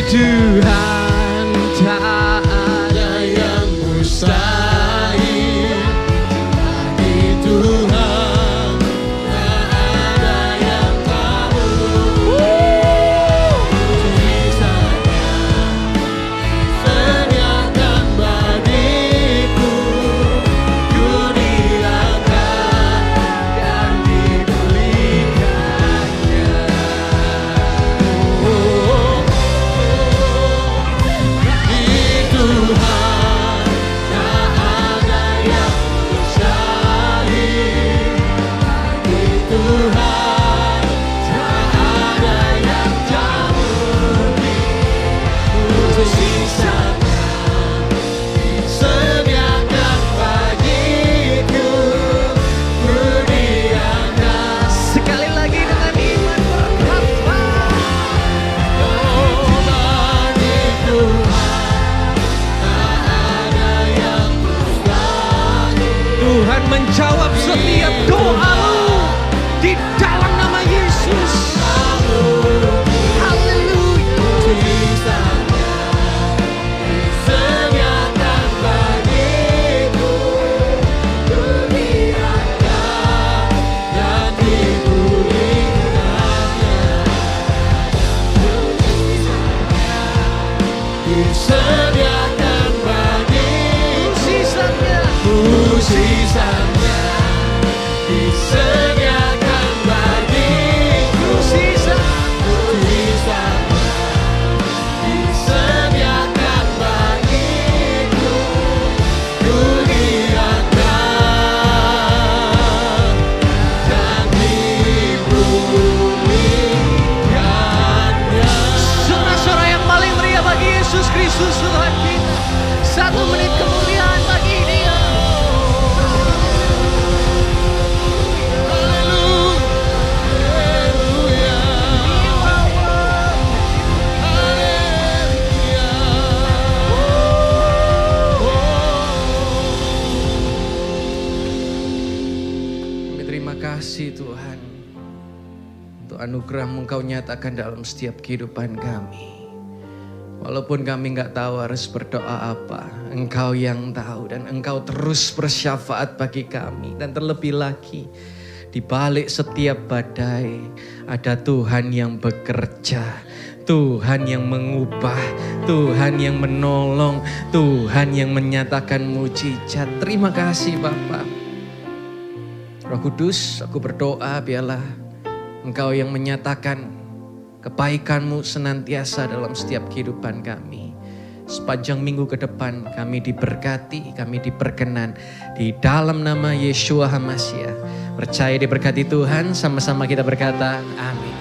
Tuhan tak ada yang mustahil, bagi Tuhan tak ada yang tahu. Tulisannya sediakan bagiku, ku diangkat dan dibelikannya. Menjawab setiap doamu di dalam nama Yesus. Haleluya. Sediakan bagiku, ku diangkat dan dipulihkannya. kasih Tuhan untuk anugerah-Mu Engkau nyatakan dalam setiap kehidupan kami. Walaupun kami nggak tahu harus berdoa apa, Engkau yang tahu dan Engkau terus bersyafaat bagi kami. Dan terlebih lagi, di balik setiap badai ada Tuhan yang bekerja, Tuhan yang mengubah, Tuhan yang menolong, Tuhan yang menyatakan mujizat. Terima kasih Bapa. Roh Kudus, aku berdoa biarlah Engkau yang menyatakan kebaikan-Mu senantiasa dalam setiap kehidupan kami. Sepanjang minggu ke depan kami diberkati, kami diperkenan di dalam nama Yeshua HaMashiach. Percaya diberkati Tuhan, sama-sama kita berkata amin.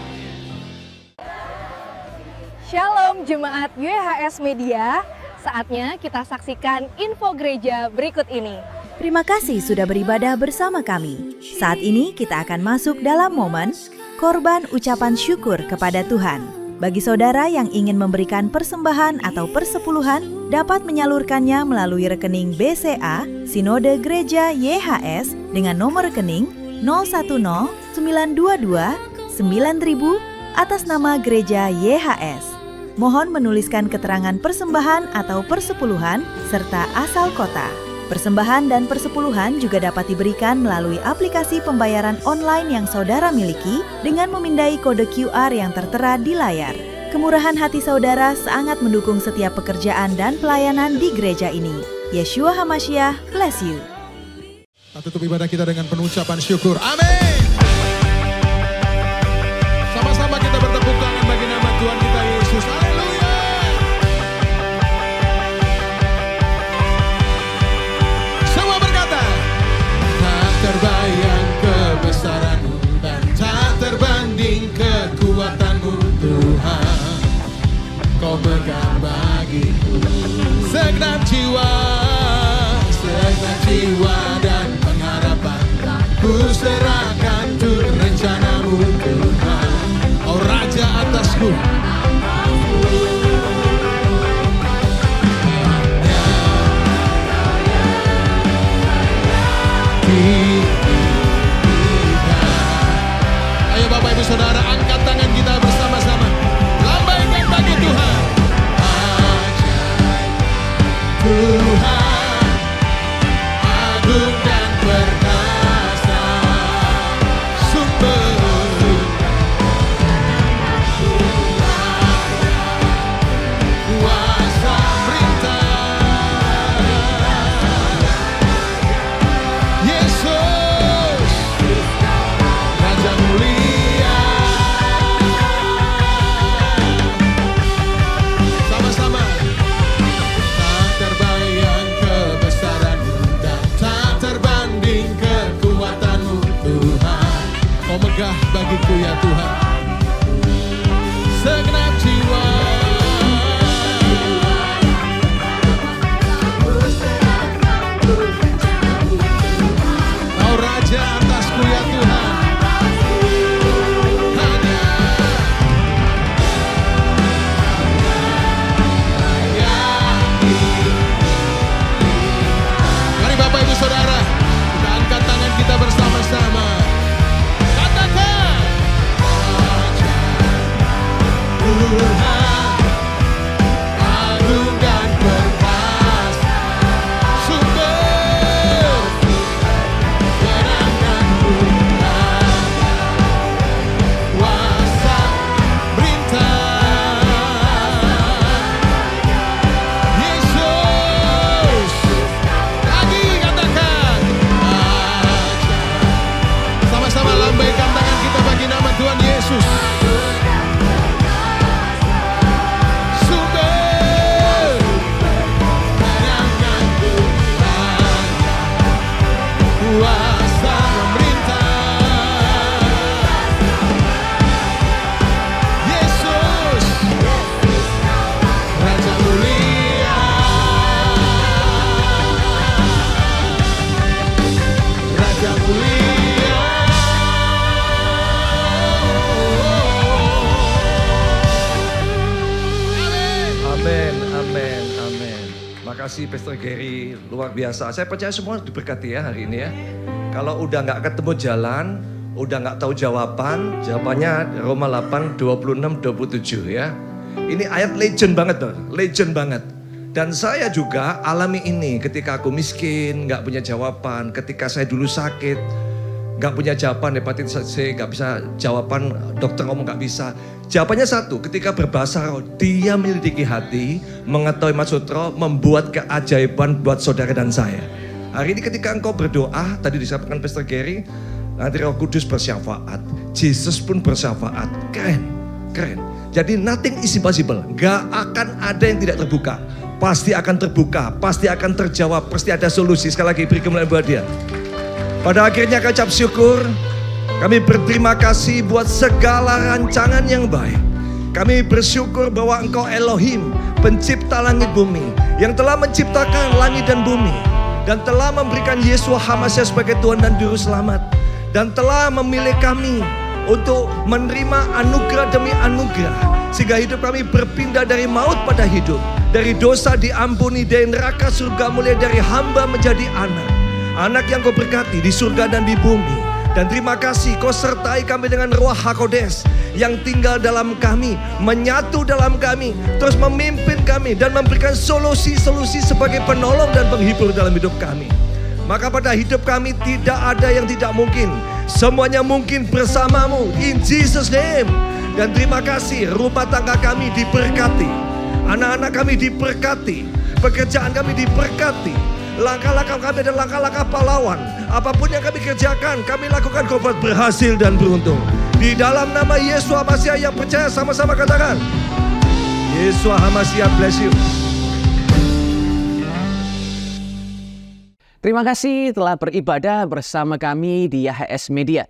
Shalom Jemaat YHS Media, saatnya kita saksikan info gereja berikut ini. Terima kasih sudah beribadah bersama kami. Saat ini kita akan masuk dalam momen korban ucapan syukur kepada Tuhan. Bagi saudara yang ingin memberikan persembahan atau persepuluhan, dapat menyalurkannya melalui rekening BCA Sinode Gereja YHS dengan nomor rekening 010-922-9000 atas nama Gereja YHS. Mohon menuliskan keterangan persembahan atau persepuluhan serta asal kota. Persembahan dan persepuluhan juga dapat diberikan melalui aplikasi pembayaran online yang saudara miliki dengan memindai kode QR yang tertera di layar. Kemurahan hati saudara sangat mendukung setiap pekerjaan dan pelayanan di gereja ini. Yeshua HaMashiach bless you. Kita tutup ibadah kita dengan penucapan syukur. Amin. Sama-sama kita bertepuk tangan bagi nama Tuhan kita Yesus. Haleluya. Semua berkata, tak terbayang kebesaran-Mu dan tak terbanding kekuatan-Mu Tuhan. Kau megah bagiku segenap jiwa dan pengharapan. Ku serahkan tuh rencana-Mu Tuhan. Oh Raja atasku. Ayo Bapak Ibu Saudara, angkat tangan kita bersama-sama. Lambaikan bagi Tuhan. Tuhan agung dan perkasa, sumber kuasa perintah. Yesus Raja mulia. Sama-sama. Tak terbayang kebesaran-Mu dan tak terbanding kekuatan-Mu Tuhan. Kau megah bagiku ya Tuhan. Segenap jiwa. Kau Raja atasku ya Tuhan. Hanya mari Bapak Ibu Saudara, kita angkat tangan kita bersama-sama. Katakan, Tuhan agung dan perkasa, sumber kemenangan Tuhan, kuasa perintah. Yesus, lagi katakan, sama-sama lambaikan tangan kita bagi nama Tuhan Yesus. Sumber kemenangan Tuhan, kuasa memerintah. Yesus Raja mulia. Raja mulia. Amin, amin, amin. Makasih Pastor Gary, luar biasa. Saya percaya semua diberkati ya hari ini ya. Kalau udah nggak ketemu jalan, udah nggak tahu jawabannya Roma 8, 26, 27 ya. Ini ayat legend banget tuh, legend banget. Dan saya juga alami ini ketika aku miskin, nggak punya jawaban. Ketika saya dulu sakit, nggak punya jawaban hepatitis C, nggak bisa jawaban, dokter ngomong nggak bisa. Jawabannya satu, ketika berbahasa roh, dia menyelidiki hati, mengetahui maksud roh, membuat keajaiban buat saudara dan saya. Hari ini ketika engkau berdoa, tadi disampaikan Pastor Gary, nanti Roh Kudus bersyafaat, Yesus pun bersyafaat. Keren, keren. Jadi nothing is impossible, gak akan ada yang tidak terbuka. Pasti akan terbuka, pasti akan terjawab, pasti ada solusi. Sekali lagi beri kemuliaan buat dia. Pada akhirnya kami ucap syukur, kami berterima kasih buat segala rancangan yang baik. Kami bersyukur bahwa Engkau Elohim, pencipta langit bumi, yang telah menciptakan langit dan bumi, dan telah memberikan Yeshua HaMashiach sebagai Tuhan dan Juru Selamat, dan telah memilih kami untuk menerima anugerah demi anugerah, sehingga hidup kami berpindah dari maut pada hidup, dari dosa diampuni, dari neraka surga mulai dari hamba menjadi anak yang Kau berkati di surga dan di bumi. Dan terima kasih Kau sertai kami dengan Ruach HaKodes yang tinggal dalam kami, menyatu dalam kami, terus memimpin kami dan memberikan solusi-solusi sebagai penolong dan penghibur dalam hidup kami. Maka pada hidup kami tidak ada yang tidak mungkin. Semuanya mungkin bersamamu, in Jesus name. Dan terima kasih, rumah tangga kami diberkati, anak-anak kami diberkati, pekerjaan kami diberkati, langkah-langkah kami adalah langkah-langkah pahlawan. Apapun yang kami kerjakan, kami lakukan kau buat berhasil dan beruntung. Di dalam nama Yeshua HaMashiach yang percaya, sama-sama katakan, Yeshua HaMashiach bless you. Terima kasih telah beribadah bersama kami di YHS Media.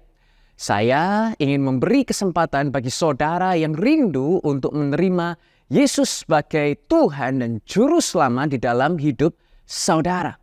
Saya ingin memberi kesempatan bagi saudara yang rindu untuk menerima Yesus sebagai Tuhan dan Juru Selamat di dalam hidup saudara.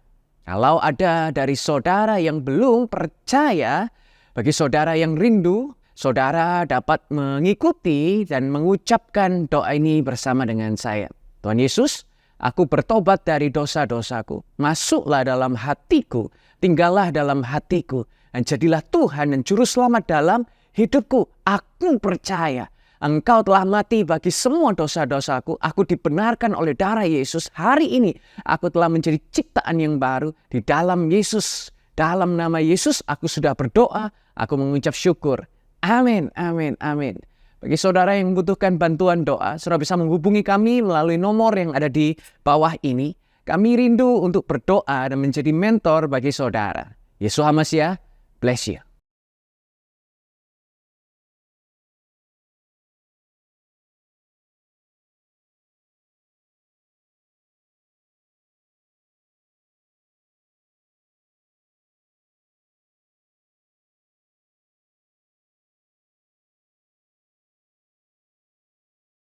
Kalau ada dari saudara yang belum percaya, bagi saudara yang rindu, saudara dapat mengikuti dan mengucapkan doa ini bersama dengan saya. Tuhan Yesus, aku bertobat dari dosa-dosaku. Masuklah dalam hatiku, tinggallah dalam hatiku, dan jadilah Tuhan dan Juru Selamat dalam hidupku. Aku percaya Engkau telah mati bagi semua dosa-dosaku. Aku dibenarkan oleh darah Yesus. Hari ini aku telah menjadi ciptaan yang baru di dalam Yesus. Dalam nama Yesus aku sudah berdoa. Aku mengucap syukur. Amin, amin, amin. Bagi saudara yang membutuhkan bantuan doa, saudara bisa menghubungi kami melalui nomor yang ada di bawah ini. Kami rindu untuk berdoa dan menjadi mentor bagi saudara. Yeshua HaMashiach bless you.